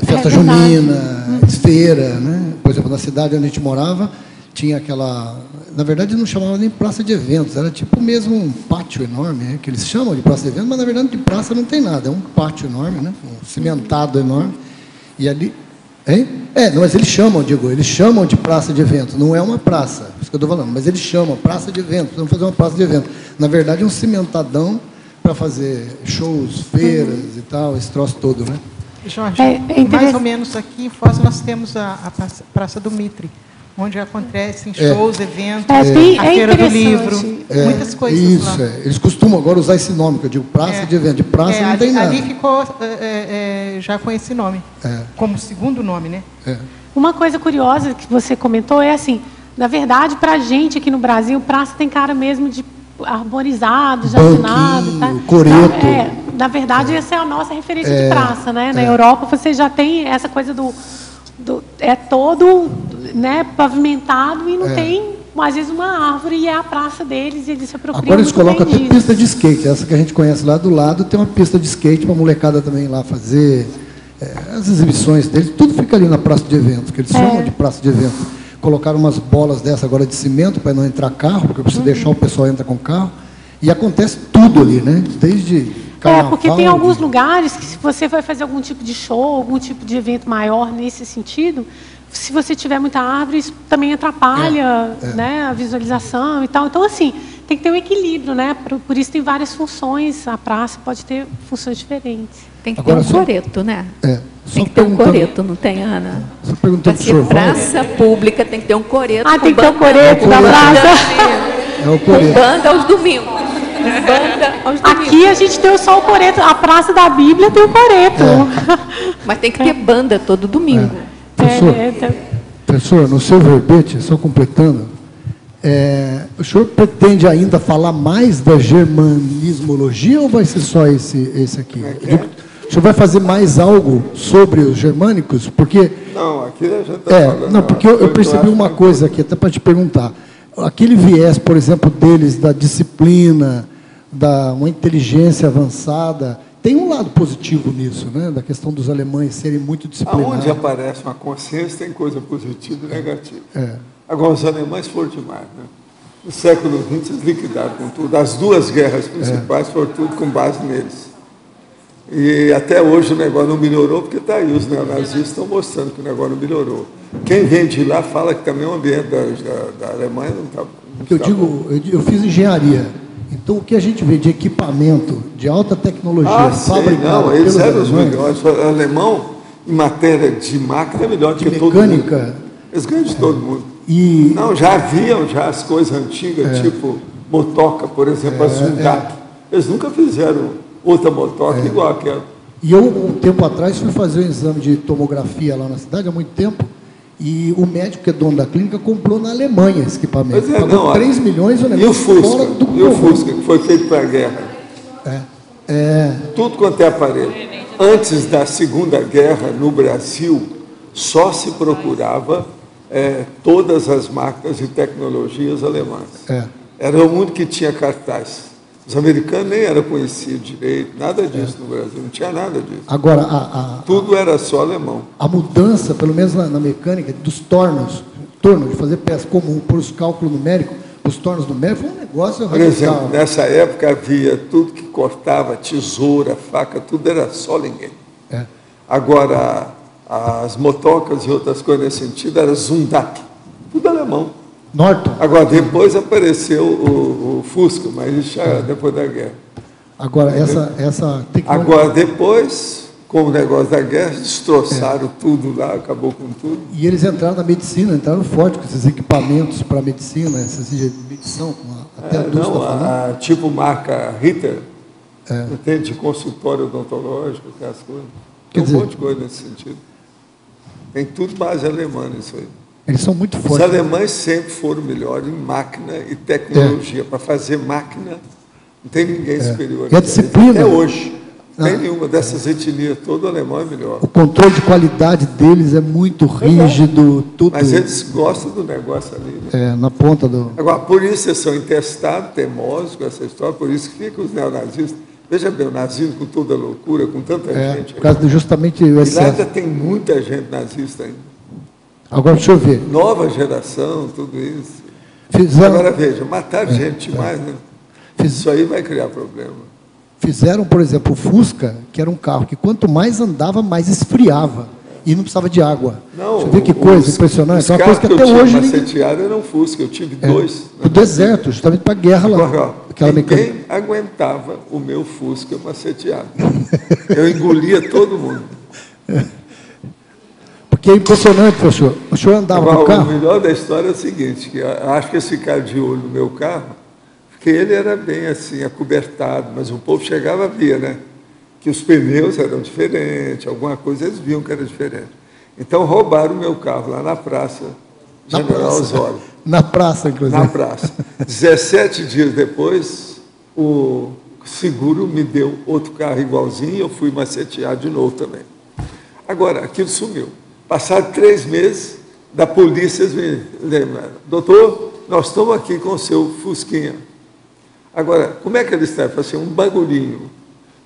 festa junina, feira, né? Por exemplo, na cidade onde a gente morava, tinha aquela... Na verdade, não chamava nem praça de eventos, era tipo mesmo um pátio enorme, né? Que eles chamam de praça de eventos, mas, na verdade, de praça não tem nada, é um pátio enorme, né? Um cimentado enorme. E ali... Hein? Não, mas eles chamam de praça de eventos, não é uma praça, isso que eu estou falando, mas eles chamam praça de eventos, vamos fazer uma praça de eventos. Na verdade, é um cimentadão para fazer shows, feiras e tal, esse troço todo, né? Jorge, mais ou menos aqui em Foz nós temos a Praça do Mitre, onde acontecem shows, eventos, a Feira do Livro, muitas coisas isso, lá. Eles costumam agora usar esse nome, que eu digo praça de evento. De praça não tem nada. Ali ficou já com esse nome, como segundo nome, né? Uma coisa curiosa que você comentou é assim, na verdade, para a gente aqui no Brasil, praça tem cara mesmo de arborizado, jardinário. Tá? Coreto. Na verdade, essa é a nossa referência de praça, né? Na Europa, você já tem essa coisa é todo, né, pavimentado e não tem, às vezes, uma árvore e é a praça deles e eles se apropriam. Agora eles colocam até pista de skate, essa que a gente conhece lá do lado, tem uma pista de skate para a molecada também lá fazer as exibições deles, tudo fica ali na praça de eventos, que eles chamam de praça de eventos. Colocaram umas bolas dessa agora de cimento para não entrar carro, porque se deixar o pessoal entra com carro, e acontece tudo ali, né? Desde... porque tem alguns lugares que, se você vai fazer algum tipo de show, algum tipo de evento maior nesse sentido, se você tiver muita árvore, isso também atrapalha né, a visualização e tal. Então, assim, tem que ter um equilíbrio, né? Por isso tem várias funções, a praça pode ter funções diferentes. Tem que ter um coreto, né? Tem que ter um coreto, não tem, Ana? Para ser praça pública, tem que ter um coreto. Tem que ter um coreto da praça. É o coreto. Com banda aos domingos. Aqui a gente tem só o coreto, a Praça da Bíblia tem o coreto. Mas tem que ter banda todo domingo. Professor, no seu verbete, só completando, o senhor pretende ainda falar mais da germanismologia ou vai ser só esse aqui? O senhor vai fazer mais algo sobre os germânicos? Porque... Não, aqui a gente está falando... Não, porque eu percebi uma coisa aqui, até para te perguntar. Aquele viés, por exemplo, deles, da disciplina, uma inteligência avançada, tem um lado positivo nisso, né? Da questão dos alemães serem muito disciplinados. Aonde aparece uma consciência, tem coisa positiva e negativa. Agora, os alemães foram demais, né? No século XX, eles liquidaram com tudo. As 2 guerras principais foram tudo com base neles. E até hoje o negócio não melhorou, porque está aí, os neonazistas estão mostrando que o negócio não melhorou. Quem vem de lá fala que também o ambiente da Alemanha não está bom. Eu fiz engenharia. Então, o que a gente vê de equipamento, de alta tecnologia, fabricado eles eram os melhores. O alemão, em matéria de máquina, é melhor que todo mundo. Eles ganham de todo mundo. Não, já haviam as coisas antigas, tipo motoca, por exemplo, a Zundap. Eles nunca fizeram outra motoca igual aquela. E eu, um tempo atrás, fui fazer um exame de tomografia lá na cidade, há muito tempo, e o médico que é dono da clínica comprou na Alemanha esse equipamento. Pagou 3 milhões o negócio fora do E o Fusca, que foi feito para a guerra. Tudo quanto é aparelho. Antes da Segunda Guerra, no Brasil, só se procurava todas as máquinas e tecnologias alemãs. Era o único que tinha cartaz. Os americanos nem eram conhecidos direito, nada disso no Brasil, não tinha nada disso. Agora, tudo era só alemão. A mudança, pelo menos na mecânica, dos tornos, de fazer peça comum por os cálculos numéricos, Os tornos do México foi um negócio Por exemplo, nessa época havia tudo que cortava, tesoura, faca, tudo era Solingen. Agora, as motocas e outras coisas nesse sentido era Zundack, tudo alemão. Norton. Agora, depois apareceu o Fusca, mas já depois da guerra. Agora, essa tecnologia... Agora, depois, com o negócio da guerra, destroçaram tudo lá, acabou com tudo. E eles entraram na medicina, entraram forte com esses equipamentos para a medicina, essas de medição, até tipo marca Ritter, de consultório odontológico, aquelas coisas. Tem um monte de coisa nesse sentido. Tem tudo base alemã nisso aí. Eles são muito fortes. Os alemães sempre foram melhores em máquina e tecnologia. Para fazer máquina, não tem ninguém superior. E a disciplina. Até hoje. Não tem nenhuma dessas etnias, todo alemão é melhor. O controle de qualidade deles é muito rígido, tudo. Mas eles gostam do negócio ali. Né? Na ponta do... Agora, por isso eles são intestados, teimosos com essa história, por isso que ficam os neonazistas. Veja bem, o nazismo com toda a loucura, com tanta gente. Por causa de justamente o excesso. E lá ainda tem muita gente nazista ainda. Agora, deixa eu ver. Nova geração, tudo isso. Agora, veja, matar gente demais, né? Isso aí vai criar problema. Fizeram, por exemplo, o Fusca, que era um carro que quanto mais andava, mais esfriava. E não precisava de água. Não, deixa eu ver que coisa impressionante. Os uma coisa que até hoje maceteado eram Fusca, eu tive dois. No deserto, justamente para a guerra lá. Agora, ninguém aguentava o meu Fusca maceteado. Eu engolia todo mundo. Porque é impressionante, professor. O senhor andava no carro? O melhor da história é o seguinte, que eu acho que eles ficaram de olho no meu carro, porque ele era bem assim, acobertado, mas o povo chegava a ver, né? Que os pneus eram diferentes, alguma coisa eles viam que era diferente. Então roubaram o meu carro lá na Praça General Osório. Na praça, inclusive. Na praça. 17 dias depois, o seguro me deu outro carro igualzinho e eu fui macetear de novo também. Agora, aquilo sumiu. Passaram 3 meses, da polícia eles me lembraram. Doutor, nós estamos aqui com o seu Fusquinha. Agora, como é que ele está? Eu falei assim, um bagulhinho.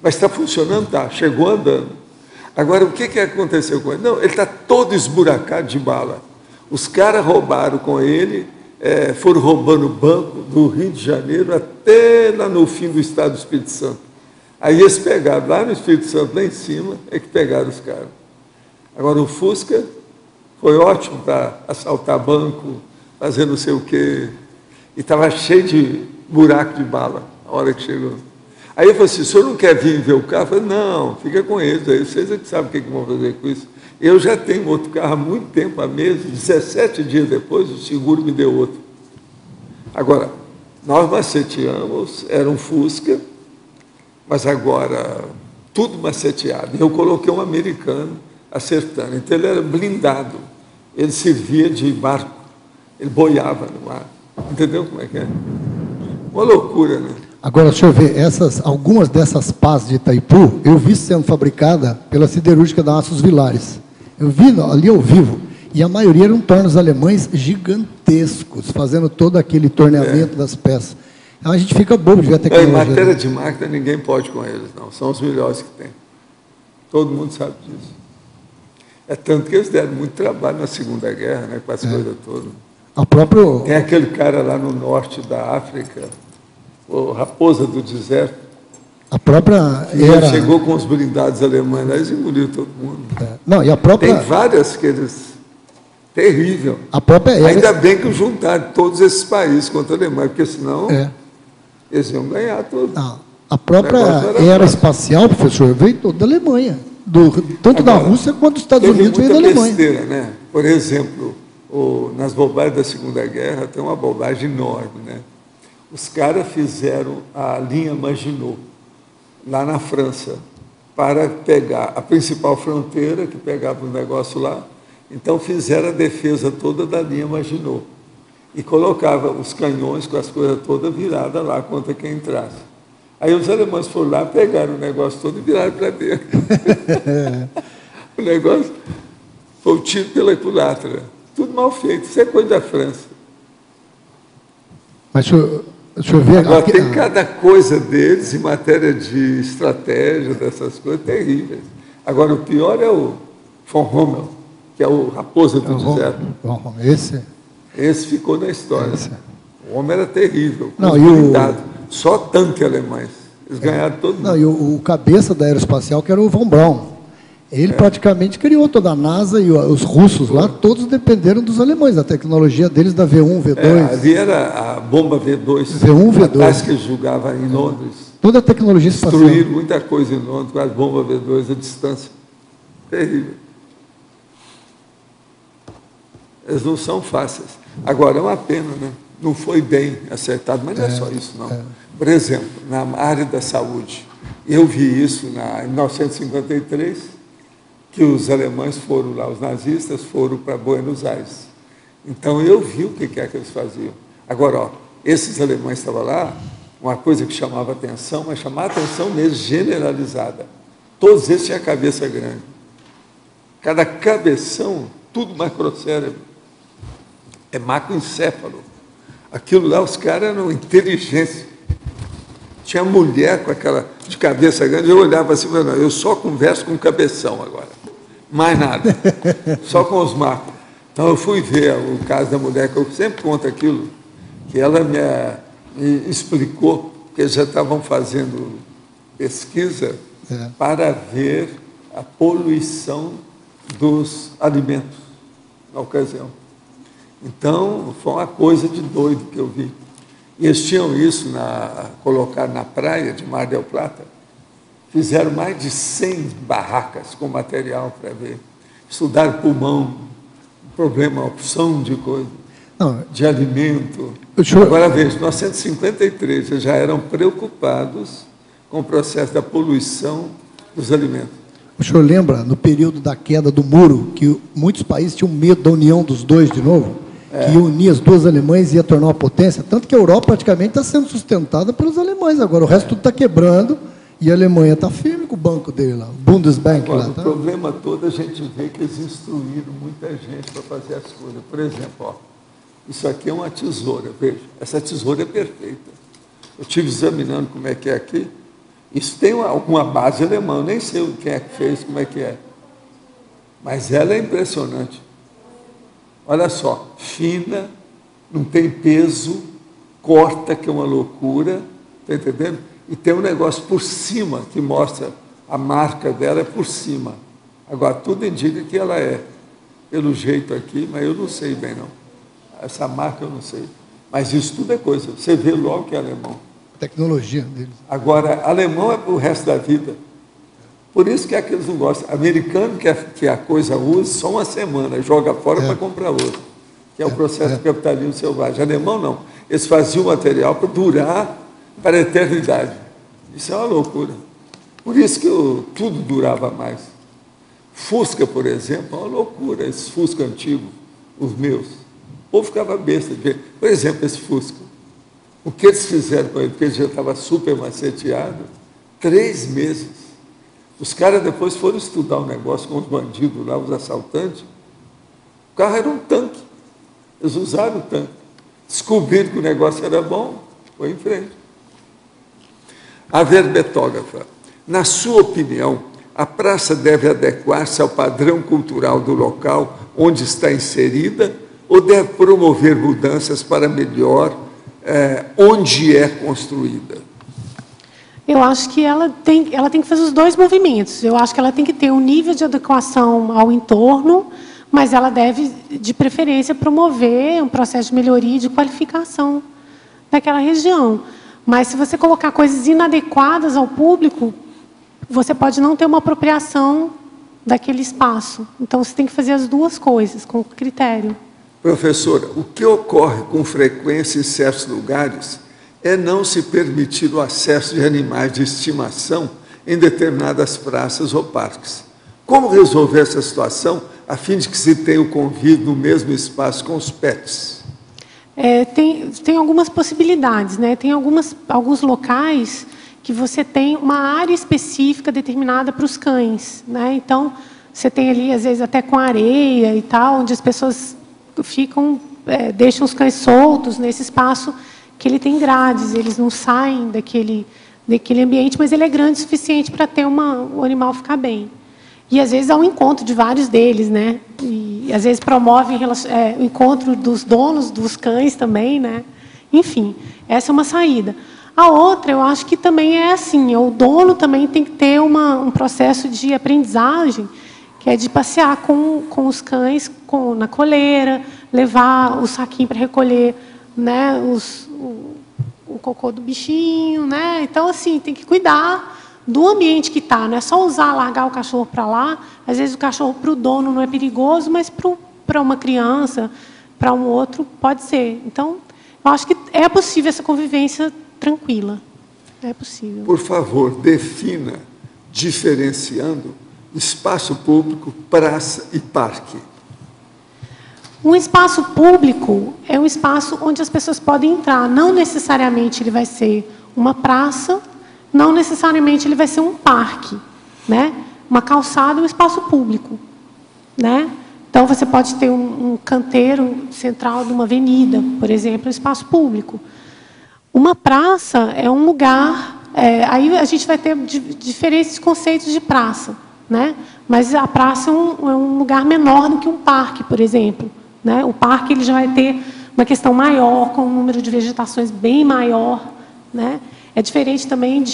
Mas está funcionando? Tá. Chegou andando. Agora, o que aconteceu com ele? Não, ele está todo esburacado de bala. Os caras roubaram com ele, foram roubando o banco do Rio de Janeiro até lá no fim do estado do Espírito Santo. Aí eles pegaram, lá no Espírito Santo, lá em cima, é que pegaram os caras. Agora, o Fusca foi ótimo para assaltar banco, fazer não sei o quê. E estava cheio de buraco de bala, a hora que chegou. Aí eu falei assim, o senhor não quer vir ver o carro? Eu falei, não, fica com eles aí, vocês é que sabem o que vão fazer com isso. Eu já tenho outro carro há muito tempo, há meses, 17 dias depois, o seguro me deu outro. Agora, nós maceteamos, era um Fusca, mas agora tudo maceteado. Eu coloquei um americano acertando, então ele era blindado, ele servia de barco, ele boiava no mar. Entendeu como é que é? Uma loucura, né? Agora, deixa eu ver, algumas dessas pás de Itaipu, eu vi sendo fabricada pela siderúrgica da Aços Vilares. Eu vi ali ao vivo, e a maioria eram tornos alemães gigantescos, fazendo todo aquele torneamento das peças. Então, a gente fica bobo de ver a tecnologia. Em matéria de máquina, ninguém pode com eles, não. São os melhores que tem. Todo mundo sabe disso. É tanto que eles deram muito trabalho na Segunda Guerra, né, com as coisas todas. Tem aquele cara lá no norte da África, o Raposa do Deserto. A própria Ele chegou com os blindados alemães lá, eles engoliram todo mundo. Não, e a própria... Tem várias que eles... Terrível. A própria era... Ainda bem que juntaram todos esses países contra a Alemanha, porque senão eles iam ganhar tudo. Não, a própria era espacial, professor, veio toda da Alemanha. Tanto da Rússia quanto dos Estados Unidos veio da Alemanha. Besteira, né? Por exemplo, nas bobagens da Segunda Guerra tem uma bobagem enorme, né? Os caras fizeram a linha Maginot, lá na França, para pegar a principal fronteira, que pegava o negócio lá. Então, fizeram a defesa toda da linha Maginot. E colocava os canhões com as coisas todas viradas lá contra quem entrasse. Aí os alemães foram lá, pegaram o negócio todo e viraram para dentro. O negócio foi o tiro pela culatra. Tudo mal feito. Isso é coisa da França. Mas deixa eu ver... Agora, tem cada coisa deles em matéria de estratégia, dessas coisas terríveis. Agora, o pior é o von Rommel, que é o Raposa do Deserto. Esse ficou na história. O homem era terrível, Não, cuidado. Só tanque alemães. Eles ganharam todo mundo. Não, e o cabeça da aeroespacial, que era o Von Braun. Ele praticamente criou toda a NASA, e os russos lá, todos dependeram dos alemães, da tecnologia deles, da V1, V2. Ali era a bomba V2. V1, V2. Que julgava em Londres. Toda a tecnologia espacial. Destruíram muita coisa em Londres com as bombas V2 à distância. Terrível. Eles não são fáceis. Agora, é uma pena, né? Não foi bem acertado, mas não é só isso, não. Por exemplo, na área da saúde, eu vi isso em 1953, que os alemães foram lá, os nazistas foram para Buenos Aires. Então, eu vi o que é que eles faziam. Agora, ó, esses alemães estavam lá, uma coisa que chamava atenção, mas chamava atenção mesmo, generalizada. Todos eles tinham a cabeça grande. Cada cabeção, tudo macrocérebro. É macroencéfalo. Aquilo lá, os caras eram inteligentes. Tinha mulher com aquela de cabeça grande, eu olhava assim, não, eu só converso com o cabeção agora. Mais nada. Só com os macros. Então eu fui ver o caso da mulher, que eu sempre conto aquilo, que ela me explicou, que eles já estavam fazendo pesquisa para ver a poluição dos alimentos na ocasião. Então, foi uma coisa de doido que eu vi. E eles tinham isso colocado na praia de Mar del Plata. Fizeram mais de 100 barracas com material para ver. Estudaram pulmão, problema, opção de coisa, de alimento. Agora veja, em 1953, eles já eram preocupados com o processo da poluição dos alimentos. O senhor lembra, no período da queda do muro, que muitos países tinham medo da união dos dois de novo? Que ia unir as duas Alemanhas e ia tornar uma potência? Tanto que a Europa praticamente está sendo sustentada pelos alemães agora. O resto tudo está quebrando e a Alemanha está firme com o banco dele lá, o Bundesbank agora, lá. O problema todo, a gente vê que eles instruíram muita gente para fazer as coisas. Por exemplo, ó, isso aqui é uma tesoura, veja, essa tesoura é perfeita. Eu estive examinando como é que é aqui. Isso tem alguma base alemã, eu nem sei quem é que fez, como é que é. Mas ela é impressionante. Olha só, fina, não tem peso, corta, que é uma loucura, está entendendo? E tem um negócio por cima que mostra a marca dela, é por cima. Agora, tudo indica que ela é, pelo jeito aqui, mas eu não sei bem, não. Essa marca eu não sei. Mas isso tudo é coisa, você vê logo que é alemão. Tecnologia deles. Agora, alemão é para o resto da vida. Por isso que é que eles não gostam. Americano que a coisa usa só uma semana, joga fora para comprar outra. Que é o processo do capitalismo selvagem. Alemão não. Eles faziam o material para durar para a eternidade. Isso é uma loucura. Por isso que tudo durava mais. Fusca, por exemplo, é uma loucura. Esse Fusca antigo, os meus. O povo ficava besta de ver. Por exemplo, esse Fusca. O que eles fizeram com ele? Porque ele já estava super maceteado. 3 meses. Os caras depois foram estudar o negócio com os bandidos lá, os assaltantes. O carro era um tanque. Eles usaram o tanque. Descobriram que o negócio era bom, foi em frente. A verbetógrafa, na sua opinião, a praça deve adequar-se ao padrão cultural do local onde está inserida ou deve promover mudanças para melhor onde é construída? Eu acho que ela tem que fazer os dois movimentos. Eu acho que ela tem que ter um nível de adequação ao entorno, mas ela deve, de preferência, promover um processo de melhoria e de qualificação daquela região. Mas, se você colocar coisas inadequadas ao público, você pode não ter uma apropriação daquele espaço. Então, você tem que fazer as duas coisas, com critério. Professora, o que ocorre com frequência em certos lugares é não se permitir o acesso de animais de estimação em determinadas praças ou parques. Como resolver essa situação a fim de que se tenha o convívio no mesmo espaço com os pets? Tem algumas possibilidades, né? Tem alguns locais que você tem uma área específica determinada para os cães, né? Então, você tem ali, às vezes, até com areia e tal, onde as pessoas deixam os cães soltos nesse espaço que ele tem grades, eles não saem daquele ambiente, mas ele é grande o suficiente para ter o animal ficar bem. E, às vezes, há um encontro de vários deles, né? E, às vezes, promovem o encontro dos donos dos cães também, né? Enfim, essa é uma saída. A outra, eu acho que também é assim, o dono também tem que ter um processo de aprendizagem, que é de passear com os cães na coleira, levar o saquinho para recolher, né, o cocô do bichinho, né? Então, assim, tem que cuidar do ambiente que está, não é só largar o cachorro para lá. Às vezes o cachorro para o dono não é perigoso, mas para uma criança, para um outro, pode ser. Então, eu acho que é possível essa convivência tranquila. É possível. Por favor, defina, diferenciando, espaço público, praça e parque. Um espaço público é um espaço onde as pessoas podem entrar. Não necessariamente ele vai ser uma praça, não necessariamente ele vai ser um parque, né? Uma calçada é um espaço público, né? Então, você pode ter um canteiro central de uma avenida, por exemplo, um espaço público. Uma praça é um lugar... aí a gente vai ter diferentes conceitos de praça, né? Mas a praça é um lugar menor do que um parque, por exemplo, né? O parque ele já vai ter uma questão maior, com um número de vegetações bem maior, né? É diferente também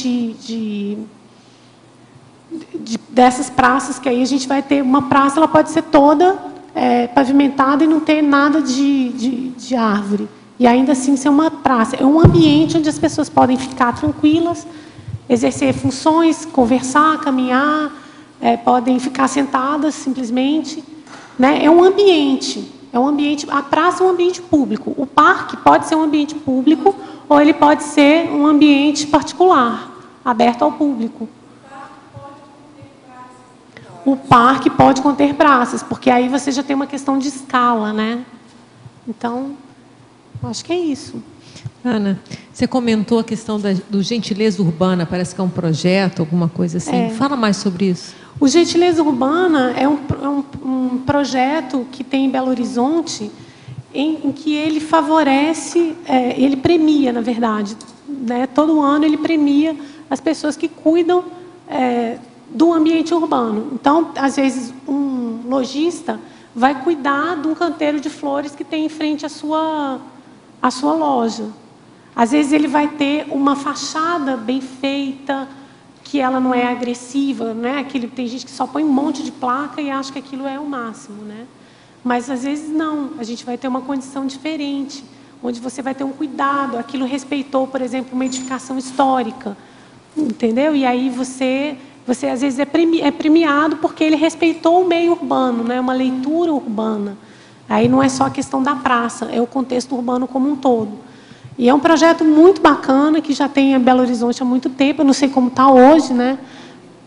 dessas praças, que aí a gente vai ter uma praça, ela pode ser toda pavimentada e não ter nada de árvore. E ainda assim ser uma praça. É um ambiente onde as pessoas podem ficar tranquilas, exercer funções, conversar, caminhar, podem ficar sentadas simplesmente, né? É um ambiente. A praça é um ambiente público. O parque pode ser um ambiente público ou ele pode ser um ambiente particular, aberto ao público. O parque pode conter praças, porque aí você já tem uma questão de escala, né? Então, acho que é isso. Ana, você comentou a questão do Gentileza Urbana, parece que é um projeto, alguma coisa assim. Fala mais sobre isso. O Gentileza Urbana é um projeto que tem em Belo Horizonte, em que ele favorece, ele premia, na verdade, né? Todo ano ele premia as pessoas que cuidam do ambiente urbano. Então, às vezes, um lojista vai cuidar de um canteiro de flores que tem em frente à sua loja. Às vezes, ele vai ter uma fachada bem feita, que ela não é agressiva, né? Tem gente que só põe um monte de placa e acha que aquilo é o máximo, né? Mas, às vezes, não. A gente vai ter uma condição diferente, onde você vai ter um cuidado. Aquilo respeitou, por exemplo, uma edificação histórica, entendeu? E aí você às vezes, é premiado porque ele respeitou o meio urbano, né? Uma leitura urbana. Aí não é só a questão da praça, é o contexto urbano como um todo. E é um projeto muito bacana, que já tem em Belo Horizonte há muito tempo. Eu não sei como está hoje, né?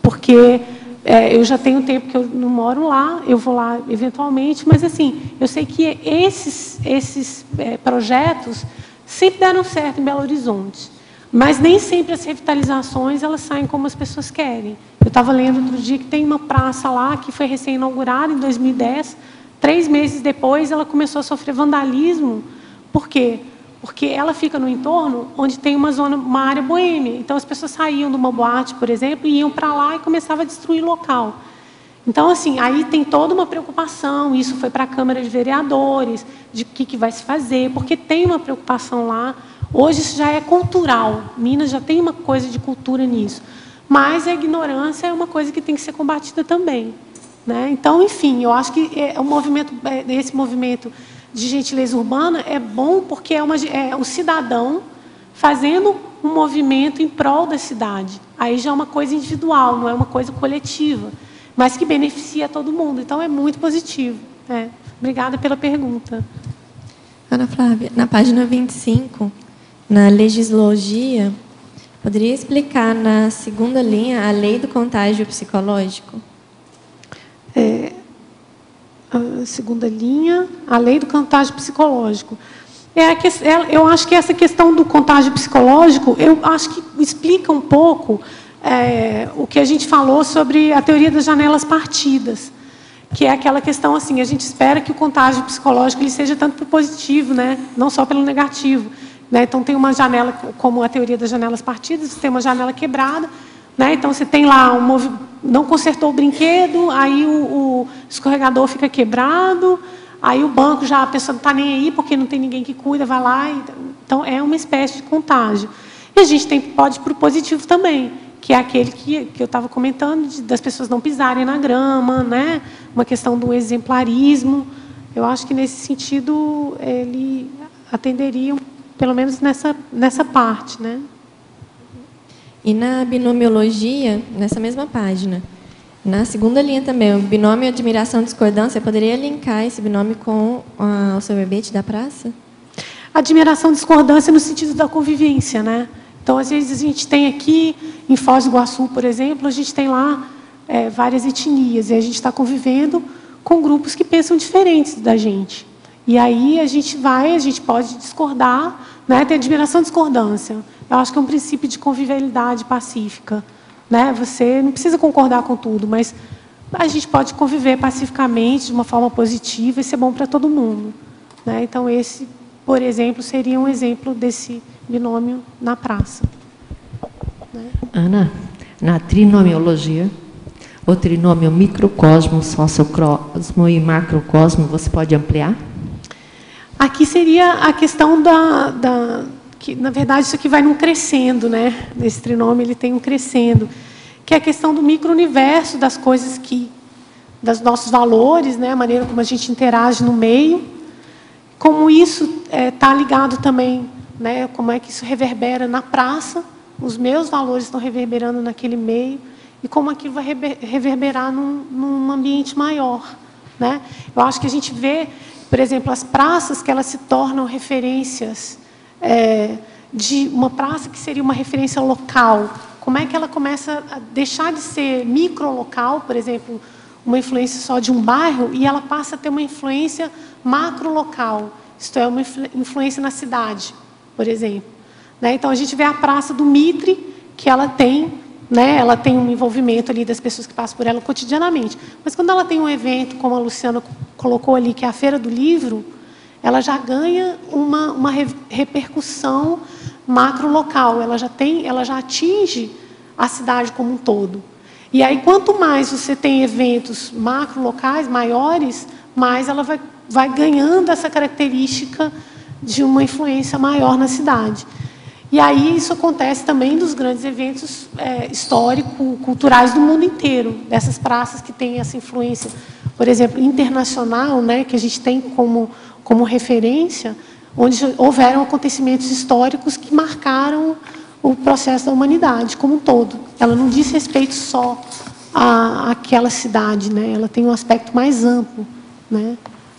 Porque eu já tenho tempo que eu não moro lá, eu vou lá eventualmente, mas assim, eu sei que esses projetos sempre deram certo em Belo Horizonte. Mas nem sempre as revitalizações elas saem como as pessoas querem. Eu estava lendo outro dia que tem uma praça lá que foi recém-inaugurada em 2010. 3 meses depois, ela começou a sofrer vandalismo. Por quê? Porque ela fica no entorno onde tem uma área boêmia. Então, as pessoas saíam de uma boate, por exemplo, e iam para lá e começavam a destruir o local. Então, assim, aí tem toda uma preocupação. Isso foi para a Câmara de Vereadores, de o que vai se fazer, porque tem uma preocupação lá. Hoje isso já é cultural. Minas já tem uma coisa de cultura nisso. Mas a ignorância é uma coisa que tem que ser combatida também, né? Então, enfim, eu acho que esse movimento de gentileza urbana é bom porque é o cidadão fazendo um movimento em prol da cidade. Aí já é uma coisa individual, não é uma coisa coletiva, mas que beneficia todo mundo. Então, é muito positivo. Obrigada pela pergunta. Ana Flávia, na página 25, na legislogia, poderia explicar na segunda linha a lei do contágio psicológico? A segunda linha, a lei do contágio psicológico. Eu acho que essa questão do contágio psicológico, eu acho que explica um pouco o que a gente falou sobre a teoria das janelas partidas, que é aquela questão assim, a gente espera que o contágio psicológico ele seja tanto para o positivo, né? Não só pelo negativo. Né? Então, tem uma janela, como a teoria das janelas partidas, você tem uma janela quebrada, né? Então, você tem lá, não consertou o brinquedo, aí o escorregador fica quebrado, aí o banco, a pessoa não está nem aí, porque não tem ninguém que cuida, vai lá. Então, é uma espécie de contágio. E a gente pode ir para o positivo também, que é aquele que eu estava comentando, das pessoas não pisarem na grama, né? Uma questão do exemplarismo. Eu acho que, nesse sentido, ele atenderia, pelo menos nessa parte, né? E na binomiologia, nessa mesma página, na segunda linha também, o binômio admiração e discordância, poderia linkar esse binômio com o seu verbete da praça? Admiração e discordância no sentido da convivência, né? Então, às vezes, a gente tem aqui, em Foz do Iguaçu, por exemplo, a gente tem lá várias etnias, e a gente está convivendo com grupos que pensam diferentes da gente. E aí a gente pode discordar, né? Tem admiração e discordância. Eu acho que é um princípio de convivialidade pacífica, né? Você não precisa concordar com tudo, mas a gente pode conviver pacificamente, de uma forma positiva, e ser bom para todo mundo, né? Então, esse, por exemplo, seria um exemplo desse binômio na praça. Né? Ana, na trinomiologia, o trinômio microcosmo, sociocosmo e macrocosmo, você pode ampliar? Aqui seria a questão que, na verdade, isso aqui vai num crescendo, né? Nesse trinômio ele tem um crescendo, que é a questão do micro-universo, das coisas dos nossos valores, né? A maneira como a gente interage no meio, como isso está ligado também, né? Como é que isso reverbera na praça, os meus valores estão reverberando naquele meio, e como aquilo vai reverberar num ambiente maior, né? Eu acho que a gente vê, por exemplo, as praças que elas se tornam referências de uma praça que seria uma referência local. Como é que ela começa a deixar de ser microlocal, por exemplo, uma influência só de um bairro, e ela passa a ter uma influência macrolocal, isto é, uma influência na cidade, por exemplo. Né? Então, a gente vê a Praça do Mitre, que ela tem, né, ela tem um envolvimento ali das pessoas que passam por ela cotidianamente. Mas, quando ela tem um evento, como a Luciana colocou ali, que é a Feira do Livro, ela já ganha uma repercussão macro-local, ela já atinge a cidade como um todo. E aí, quanto mais você tem eventos macro-locais maiores, mais ela vai ganhando essa característica de uma influência maior na cidade. E aí isso acontece também dos grandes eventos histórico-culturais do mundo inteiro, dessas praças que têm essa influência, por exemplo, internacional, né, que a gente tem como referência, onde houveram acontecimentos históricos que marcaram o processo da humanidade como um todo. Ela não diz respeito só àquela cidade, né? Ela tem um aspecto mais amplo, né?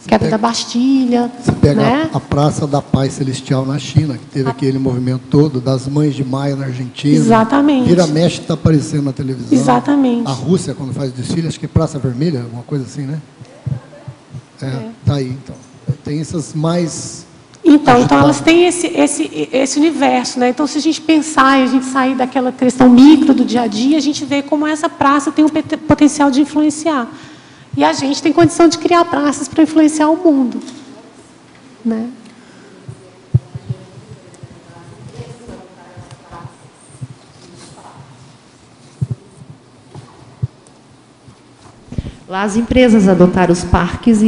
Queda da Bastilha. Você pega, né? a Praça da Paz Celestial na China, que teve aquele movimento todo, das Mães de Maio na Argentina. Exatamente. Vira-mexe está aparecendo na televisão. Exatamente. A Rússia, quando faz desfile, acho que é Praça Vermelha, alguma coisa assim, né? Tá aí, então. Tem essas mais... Então elas têm esse universo, né? Então, se a gente pensar e a gente sair daquela questão micro do dia a dia, a gente vê como essa praça tem o potencial de influenciar. E a gente tem condição de criar praças para influenciar o mundo, né? Lá as empresas adotaram os parques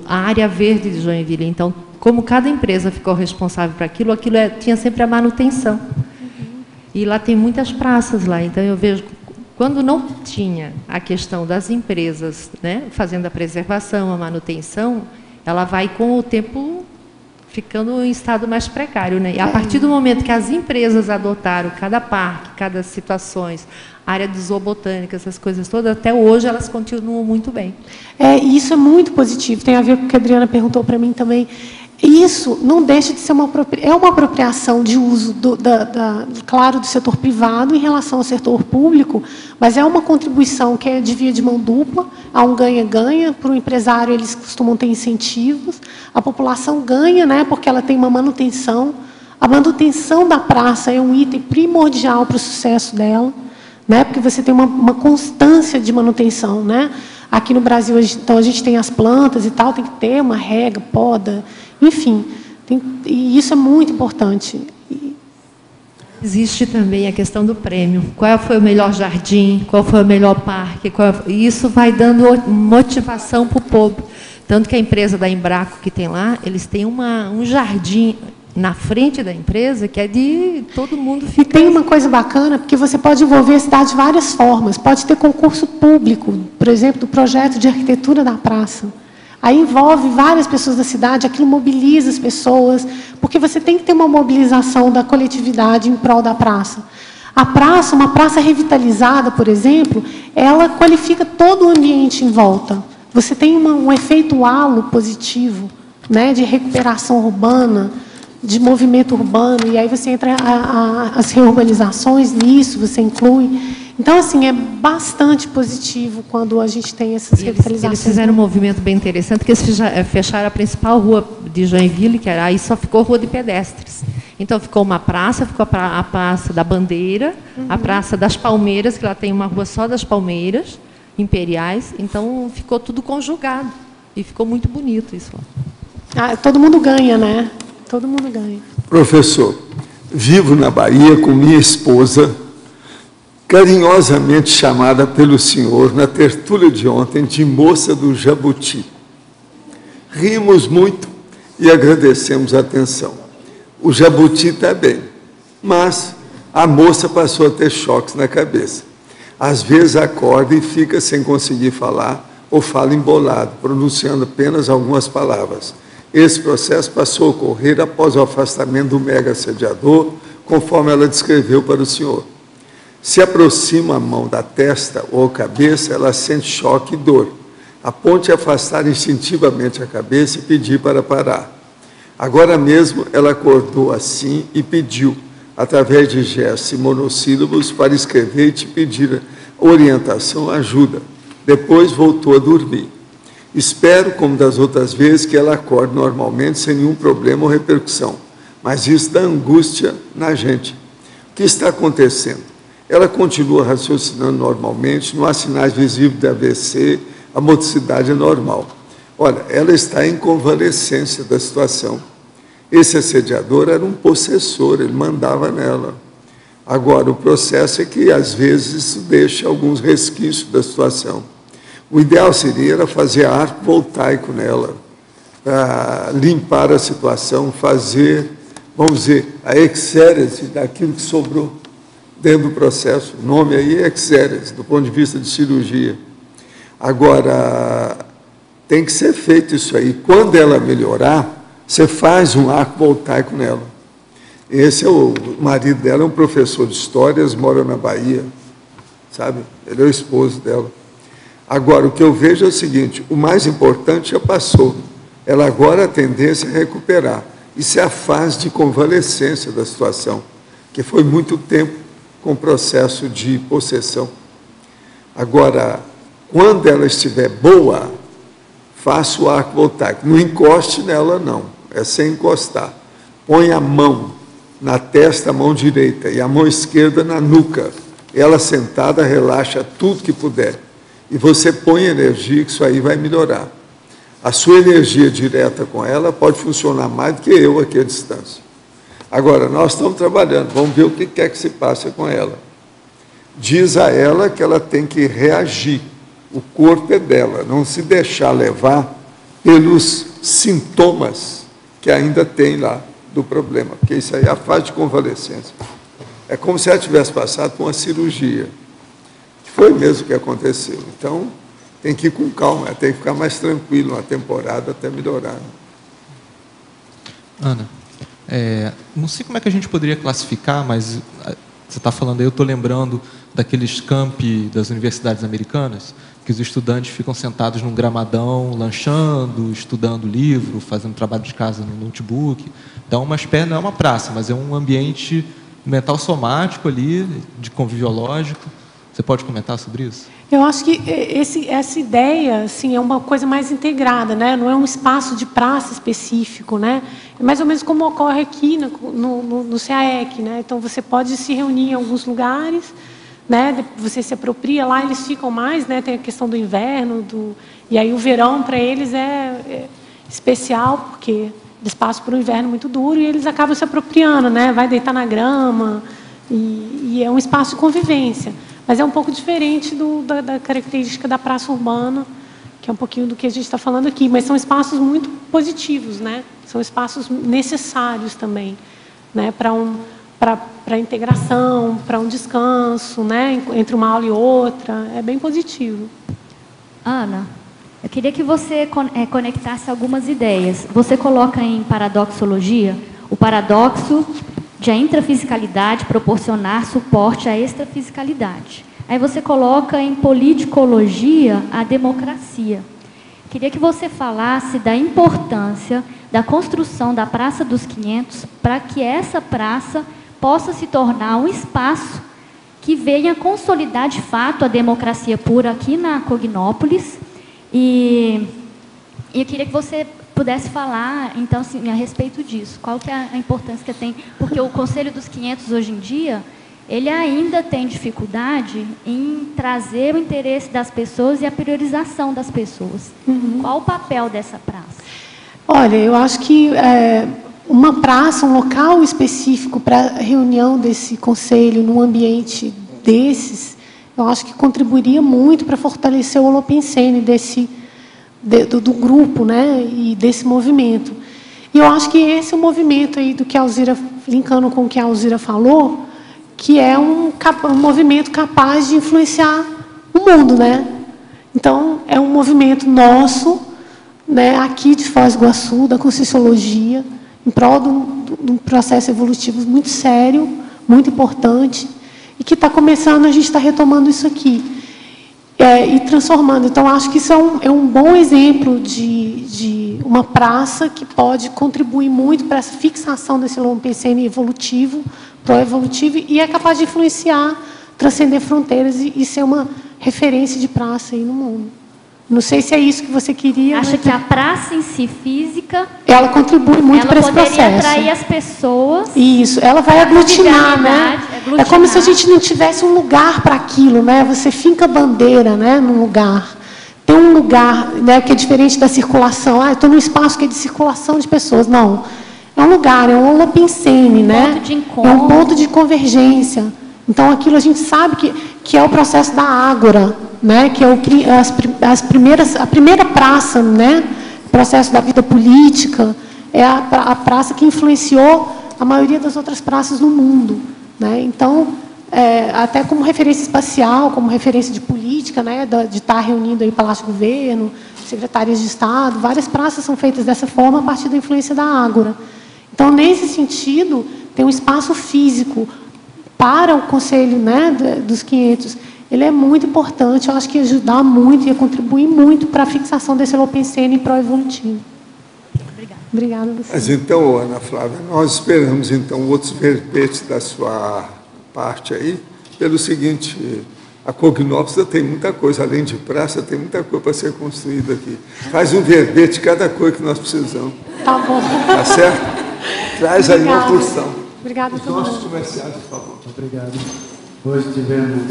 a área verde de Joinville. Então, como cada empresa ficou responsável por aquilo, tinha sempre a manutenção. E lá tem muitas praças lá. Então, eu vejo, quando não tinha a questão das empresas, né, fazendo a preservação, a manutenção, ela vai, com o tempo, ficando em estado mais precário, né? E a partir do momento que as empresas adotaram cada parque, cada situações, área de zoobotânica, essas coisas todas, até hoje elas continuam muito bem. E isso é muito positivo, tem a ver com o que a Adriana perguntou para mim também. Isso não deixa de ser uma apropriação de uso, claro, do setor privado em relação ao setor público, mas é uma contribuição que é de via de mão dupla, há um ganha-ganha. Para o empresário, eles costumam ter incentivos, a população ganha, né, porque ela tem uma manutenção. A manutenção da praça é um item primordial para o sucesso dela, né, porque você tem uma constância de manutenção, né? Aqui no Brasil, então, a gente tem as plantas e tal, tem que ter uma rega, poda, enfim. E isso é muito importante. Existe também a questão do prêmio. Qual foi o melhor jardim? Qual foi o melhor parque? E isso vai dando motivação para o povo. Tanto que a empresa da Embraco que tem lá, eles têm um jardim na frente da empresa que é de todo mundo fica... E tem uma coisa bacana, porque você pode envolver a cidade de várias formas. Pode ter concurso público, por exemplo, do projeto de arquitetura da praça. Aí envolve várias pessoas da cidade, aquilo mobiliza as pessoas, porque você tem que ter uma mobilização da coletividade em prol da praça. A praça, uma praça revitalizada, por exemplo, ela qualifica todo o ambiente em volta. Você tem um efeito halo positivo, né, de recuperação urbana, de movimento urbano, e aí você entra as reurbanizações nisso, você inclui. Então, assim, é bastante positivo quando a gente tem essas revitalizações. Eles fizeram um movimento bem interessante, que eles fecharam a principal rua de Joinville, que era, aí só ficou rua de pedestres. Então, ficou uma praça, ficou a Praça da Bandeira, a Praça das Palmeiras, que lá tem uma rua só das Palmeiras, imperiais, então ficou tudo conjugado. E ficou muito bonito isso lá. Todo mundo ganha, né? Todo mundo ganha. Professor, vivo na Bahia com minha esposa, carinhosamente chamada pelo senhor na tertúlia de ontem de moça do Jabuti. Rimos muito e agradecemos a atenção. O Jabuti está bem, mas a moça passou a ter choques na cabeça. Às vezes acorda e fica sem conseguir falar ou fala embolado, pronunciando apenas algumas palavras. Esse processo passou a ocorrer após o afastamento do mega assediador, conforme ela descreveu para o senhor. Se aproxima a mão da testa ou a cabeça, ela sente choque e dor. Aponte a afastar instintivamente a cabeça e pedir para parar. Agora mesmo ela acordou assim e pediu, através de gestos e monossílabos, para escrever e te pedir orientação, ajuda. Depois voltou a dormir. Espero, como das outras vezes, que ela acorde normalmente, sem nenhum problema ou repercussão. Mas isso dá angústia na gente. O que está acontecendo? Ela continua raciocinando normalmente, não há sinais visíveis de AVC, a motricidade é normal. Olha, ela está em convalescência da situação. Esse assediador era um possessor, ele mandava nela. Agora, o processo é que, às vezes, isso deixa alguns resquícios da situação. O ideal seria fazer arco voltaico nela, para limpar a situação, fazer, vamos dizer, a exérese daquilo que sobrou dentro do processo. O nome aí é exérese, do ponto de vista de cirurgia. Agora, tem que ser feito isso aí. Quando ela melhorar, você faz um arco voltaico nela. Esse é o marido dela, é um professor de histórias, mora na Bahia, sabe? Ele é o esposo dela. Agora, o que eu vejo é o seguinte, o mais importante já passou. Ela agora a tendência é recuperar. Isso é a fase de convalescência da situação, que foi muito tempo com o processo de possessão. Agora, quando ela estiver boa, faça o arco voltaico. Não encoste nela, não. É sem encostar. Põe a mão na testa, a mão direita, e a mão esquerda na nuca. Ela sentada, relaxa tudo que puder. E você põe energia, que isso aí vai melhorar. A sua energia direta com ela pode funcionar mais do que eu aqui à distância. Agora, nós estamos trabalhando, vamos ver o que quer que se passe com ela. Diz a ela que ela tem que reagir. O corpo é dela, não se deixar levar pelos sintomas que ainda tem lá do problema, porque isso aí é a fase de convalescência. É como se ela tivesse passado por uma cirurgia, que foi mesmo o que aconteceu. Então, tem que ir com calma, tem que ficar mais tranquilo uma temporada até melhorar. Ana, não sei como é que a gente poderia classificar, mas você está falando aí, eu estou lembrando daqueles campi das universidades americanas, que os estudantes ficam sentados num gramadão, lanchando, estudando livro, fazendo trabalho de casa no notebook. Então, não é uma praça, mas é um ambiente mental somático ali, de convívio lógico. Você pode comentar sobre isso? Eu acho que essa ideia assim, é uma coisa mais integrada, né? Não é um espaço de praça específico, né? É mais ou menos como ocorre aqui no CAEC, né? Então, você pode se reunir em alguns lugares, né? Você se apropria lá, eles ficam mais, né? Tem a questão do inverno, e aí o verão para eles é especial, porque eles passam por um inverno muito duro e eles acabam se apropriando, né? Vai deitar na grama, e é um espaço de convivência. Mas é um pouco diferente da característica da praça urbana, que é um pouquinho do que a gente está falando aqui, mas são espaços muito positivos, né? São espaços necessários também, né? Para a integração, para um descanso, né? Entre uma aula e outra, é bem positivo. Ana, eu queria que você conectasse algumas ideias. Você coloca em paradoxologia o paradoxo de a intrafisicalidade proporcionar suporte à extrafisicalidade. Aí você coloca em politicologia a democracia. Queria que você falasse da importância da construção da Praça dos 500 para que essa praça possa se tornar um espaço que venha consolidar de fato a democracia pura aqui na Cognópolis. E eu queria que você pudesse falar, então, assim, a respeito disso. Qual que é a importância que tem? Porque o Conselho dos 500, hoje em dia, ele ainda tem dificuldade em trazer o interesse das pessoas e a priorização das pessoas. Qual o papel dessa praça? Olha, eu acho que uma praça, um local específico para a reunião desse conselho, num ambiente desses, eu acho que contribuiria muito para fortalecer o Holopensene do grupo, né, e desse movimento. E eu acho que esse é o movimento aí do que a Alzira, linkando com o que a Alzira falou, que é um movimento capaz de influenciar o mundo, né? Então, é um movimento nosso, né, aqui de Foz do Iguaçu, da Conscienciologia, em prol de um processo evolutivo muito sério, muito importante, e que está começando, a gente está retomando isso aqui, e transformando. Então, acho que isso é um bom exemplo de uma praça que pode contribuir muito para essa fixação desse Holopensene evolutivo, pró-evolutivo, e é capaz de influenciar, transcender fronteiras e ser uma referência de praça aí no mundo. Não sei se é isso que você queria. Acha que a praça em si física, ela contribui muito para esse processo. Ela poderia atrair as pessoas. Isso, ela vai aglutinar, né? É como se a gente não tivesse um lugar para aquilo, né? Você finca bandeira, né, num lugar. Tem um lugar, né, que é diferente da circulação. Ah, eu estou num espaço que é de circulação de pessoas. Não. É um lugar, é um Holopensene, né? Ponto de encontro. É um ponto de convergência. Então, aquilo a gente sabe que é o processo da ágora, né? Que é a primeira praça, né? O processo da vida política, é a praça que influenciou a maioria das outras praças no mundo, né? Então, até como referência espacial, como referência de política, né? De estar reunindo aí o Palácio do Governo, secretarias de Estado, várias praças são feitas dessa forma a partir da influência da ágora. Então, nesse sentido, tem um espaço físico para o Conselho, né, dos 500. Ele é muito importante, eu acho que ia ajudar muito, ia contribuir muito para a fixação desse Holopensene pró-evolutivo. Obrigada a você. Mas então, Ana Flávia, nós esperamos então outros verbetes da sua parte aí, pelo seguinte: a Cognópolis tem muita coisa, além de praça, tem muita coisa para ser construída aqui. Faz um verbete de cada coisa que nós precisamos. Tá bom. Tá certo? Traz aí uma porção. Obrigada a todos. Nossos comerciais, por favor. Obrigado. Hoje tivemos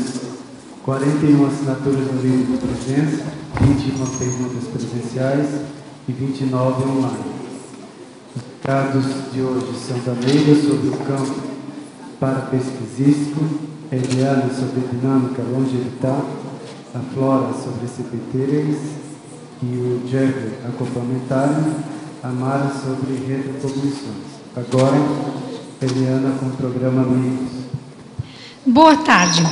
41 assinaturas no livro de presença, 21 perguntas presenciais e 29 online. Os dados de hoje são da Neida sobre o campo parapesquisístico, Eliana sobre dinâmica longevital, a Flora sobre CPTs e o Jeffrey complementário, a Mara sobre retrocognições. Agora, Eliana com o programa Amigos. Boa tarde.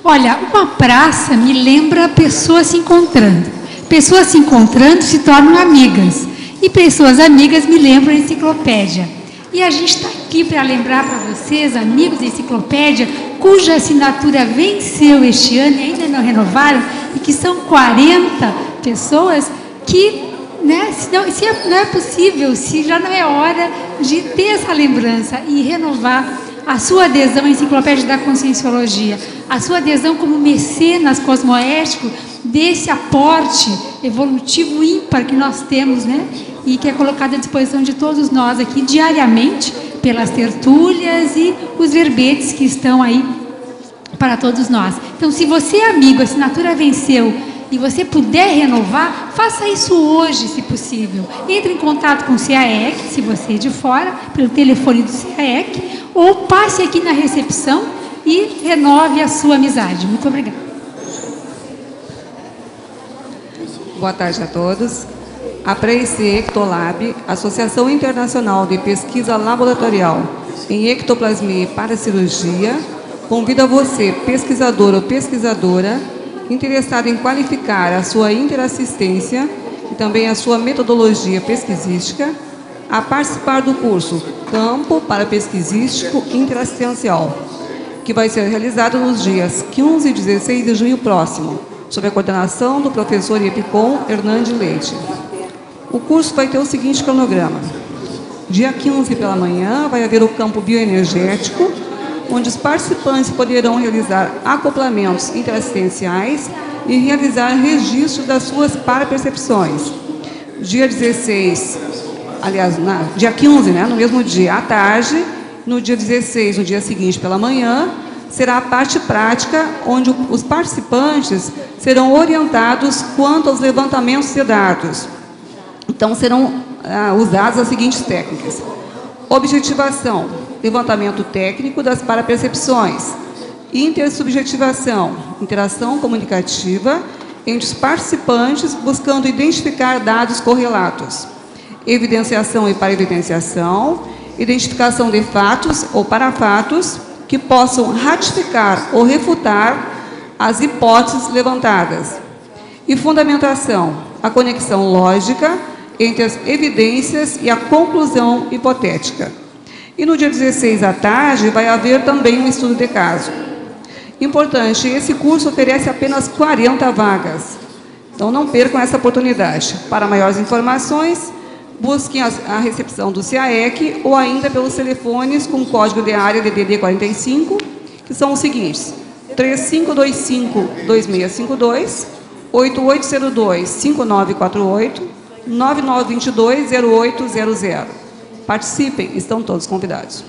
Olha, uma praça me lembra pessoas se encontrando. Pessoas se encontrando se tornam amigas. E pessoas amigas me lembram a enciclopédia. E a gente está aqui para lembrar para vocês, amigos da enciclopédia, cuja assinatura venceu este ano e ainda não renovaram, e que são 40 pessoas que, né, se não é possível, se já não é hora de ter essa lembrança e renovar a sua adesão à Enciclopédia da Conscienciologia, a sua adesão como mecenas cosmoético desse aporte evolutivo ímpar que nós temos, né? E que é colocado à disposição de todos nós aqui diariamente, pelas tertúlias e os verbetes que estão aí para todos nós. Então, se você é amigo, a assinatura venceu, e você puder renovar, faça isso hoje, se possível. Entre em contato com o CAEC, se você é de fora, pelo telefone do CAEC, ou passe aqui na recepção e renove a sua amizade. Muito obrigada. Boa tarde a todos. A PREIC Ectolab, Associação Internacional de Pesquisa Laboratorial em Ectoplasmia e Paracirurgia, convida você, pesquisador ou pesquisadora, interessado em qualificar a sua interassistência e também a sua metodologia pesquisística, a participar do curso Campo Parapesquisístico Interassistencial, que vai ser realizado nos dias 15 e 16 de junho próximo, sob a coordenação do professor Epicom Hernandes Leite. O curso vai ter o seguinte cronograma. Dia 15 pela manhã vai haver o campo bioenergético, onde os participantes poderão realizar acoplamentos interassistenciais e realizar registro das suas parapercepções. Dia 16, aliás, dia 15, no mesmo dia, à tarde, no dia 16, no dia seguinte pela manhã, será a parte prática, onde os participantes serão orientados quanto aos levantamentos de dados. Então, serão usadas as seguintes técnicas. Objetivação, levantamento técnico das parapercepções. Intersubjetivação, interação comunicativa entre os participantes, buscando identificar dados correlatos. Evidenciação e paraevidenciação, identificação de fatos ou parafatos que possam ratificar ou refutar as hipóteses levantadas. E fundamentação, a conexão lógica entre as evidências e a conclusão hipotética. E no dia 16 à tarde vai haver também um estudo de caso. Importante, esse curso oferece apenas 40 vagas. Então não percam essa oportunidade. Para maiores informações, busquem a recepção do CAEC ou ainda pelos telefones com código de área DDD 45, que são os seguintes: 3525-2652, 8802-5948, 9922-0800. Participem, estão todos convidados.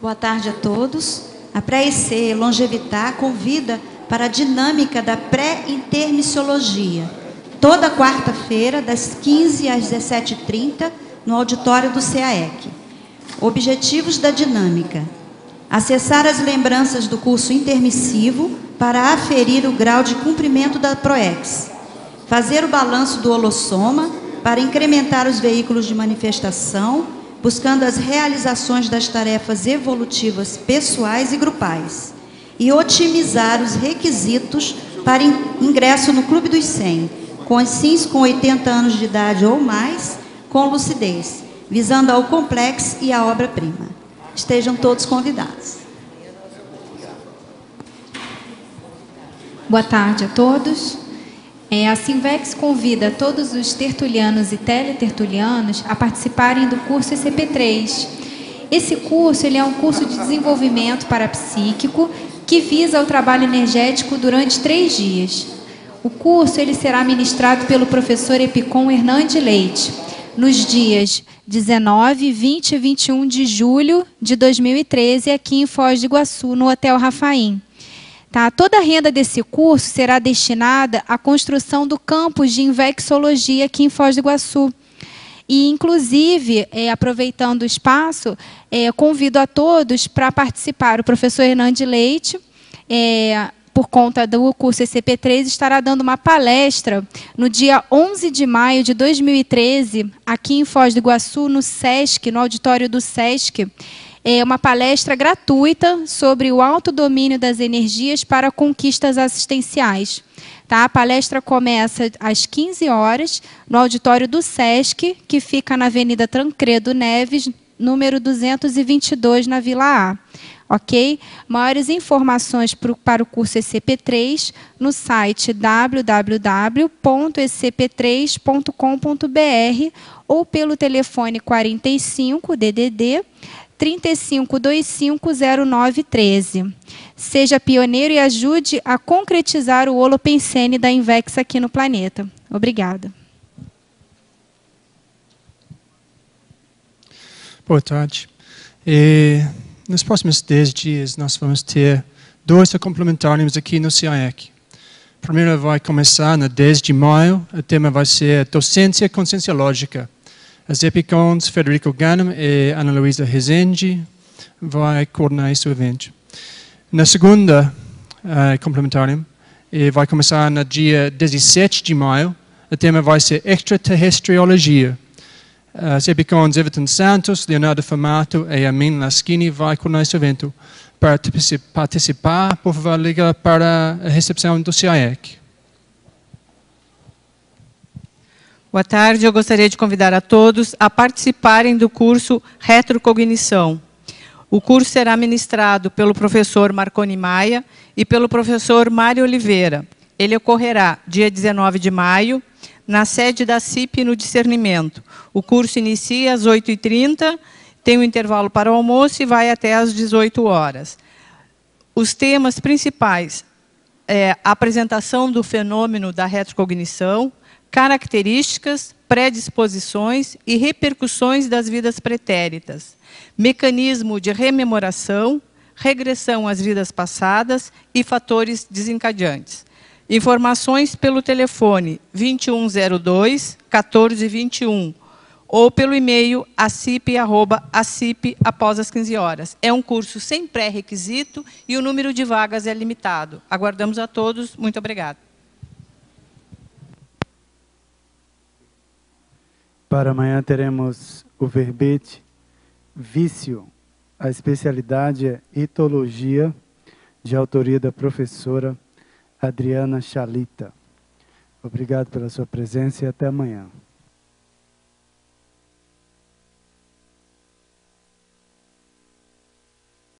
Boa tarde a todos. A PREIC Longevitar convida para a dinâmica da pré-intermissiologia, toda quarta-feira, das 15 às 17h30, no auditório do CAEC. Objetivos da dinâmica: acessar as lembranças do curso intermissivo para aferir o grau de cumprimento da PROEX, fazer o balanço do holossoma para incrementar os veículos de manifestação, buscando as realizações das tarefas evolutivas pessoais e grupais, e otimizar os requisitos para ingresso no Clube dos 100, conscientes com 80 anos de idade ou mais, com lucidez, visando ao complexo e à obra-prima. Estejam todos convidados. Boa tarde a todos. A Sinvex convida todos os tertulianos e teletertulianos a participarem do curso ECP3. Esse curso ele é um curso de desenvolvimento parapsíquico que visa o trabalho energético durante 3 dias. O curso ele será ministrado pelo professor Epicom Hernandes Leite, nos dias 19, 20 e 21 de julho de 2013, aqui em Foz do Iguaçu, no Hotel Rafaim. Tá? Toda a renda desse curso será destinada à construção do campus de Invexologia aqui em Foz do Iguaçu. E, inclusive, aproveitando o espaço, convido a todos para participar. O professor Hernandes Leite, por conta do curso ECP3, estará dando uma palestra no dia 11 de maio de 2013, aqui em Foz do Iguaçu, no SESC, no auditório do SESC. É uma palestra gratuita sobre o autodomínio das energias para conquistas assistenciais. Tá? A palestra começa às 15 horas, no auditório do SESC, que fica na Avenida Tancredo Neves, número 222, na Vila A. Ok? Maiores informações para o curso ECP3 no site www.ecp3.com.br ou pelo telefone 45 DDD 35250913. Seja pioneiro e ajude a concretizar o Holopensene da Invex aqui no planeta. Obrigada. Boa tarde. Nos próximos 10 dias, nós vamos ter 2 complementários aqui no CAEC. Primeiro vai começar no 10 de maio. O tema vai ser Docência Conscienciológica. As Epicons, Federico Ganem e Ana Luísa Rezende vai coordenar esse evento. Na segunda, Complementarium. E vai começar no dia 17 de maio. O tema vai ser extraterrestriologia. Sebicons Everton Santos, Leonardo Famato e Amin Laschini vai com nesse evento. Para participar, por favor, liga para a recepção do CIEC. Boa tarde, eu gostaria de convidar a todos a participarem do curso Retrocognição. O curso será ministrado pelo professor Marconi Maia e pelo professor Mário Oliveira. Ele ocorrerá dia 19 de maio, na sede da CIP no Discernimento. O curso inicia às 8h30, tem um intervalo para o almoço e vai até às 18 horas. Os temas principais é a apresentação do fenômeno da retrocognição, características, predisposições e repercussões das vidas pretéritas, mecanismo de rememoração, regressão às vidas passadas e fatores desencadeantes. Informações pelo telefone 2102-1421 ou pelo e-mail acip@acip após as 15 horas. É um curso sem pré-requisito e o número de vagas é limitado. Aguardamos a todos. Muito obrigada. Para amanhã teremos o verbete Vício. A especialidade é etologia, de autoria da professora Adriana Chalita. Obrigado pela sua presença e até amanhã.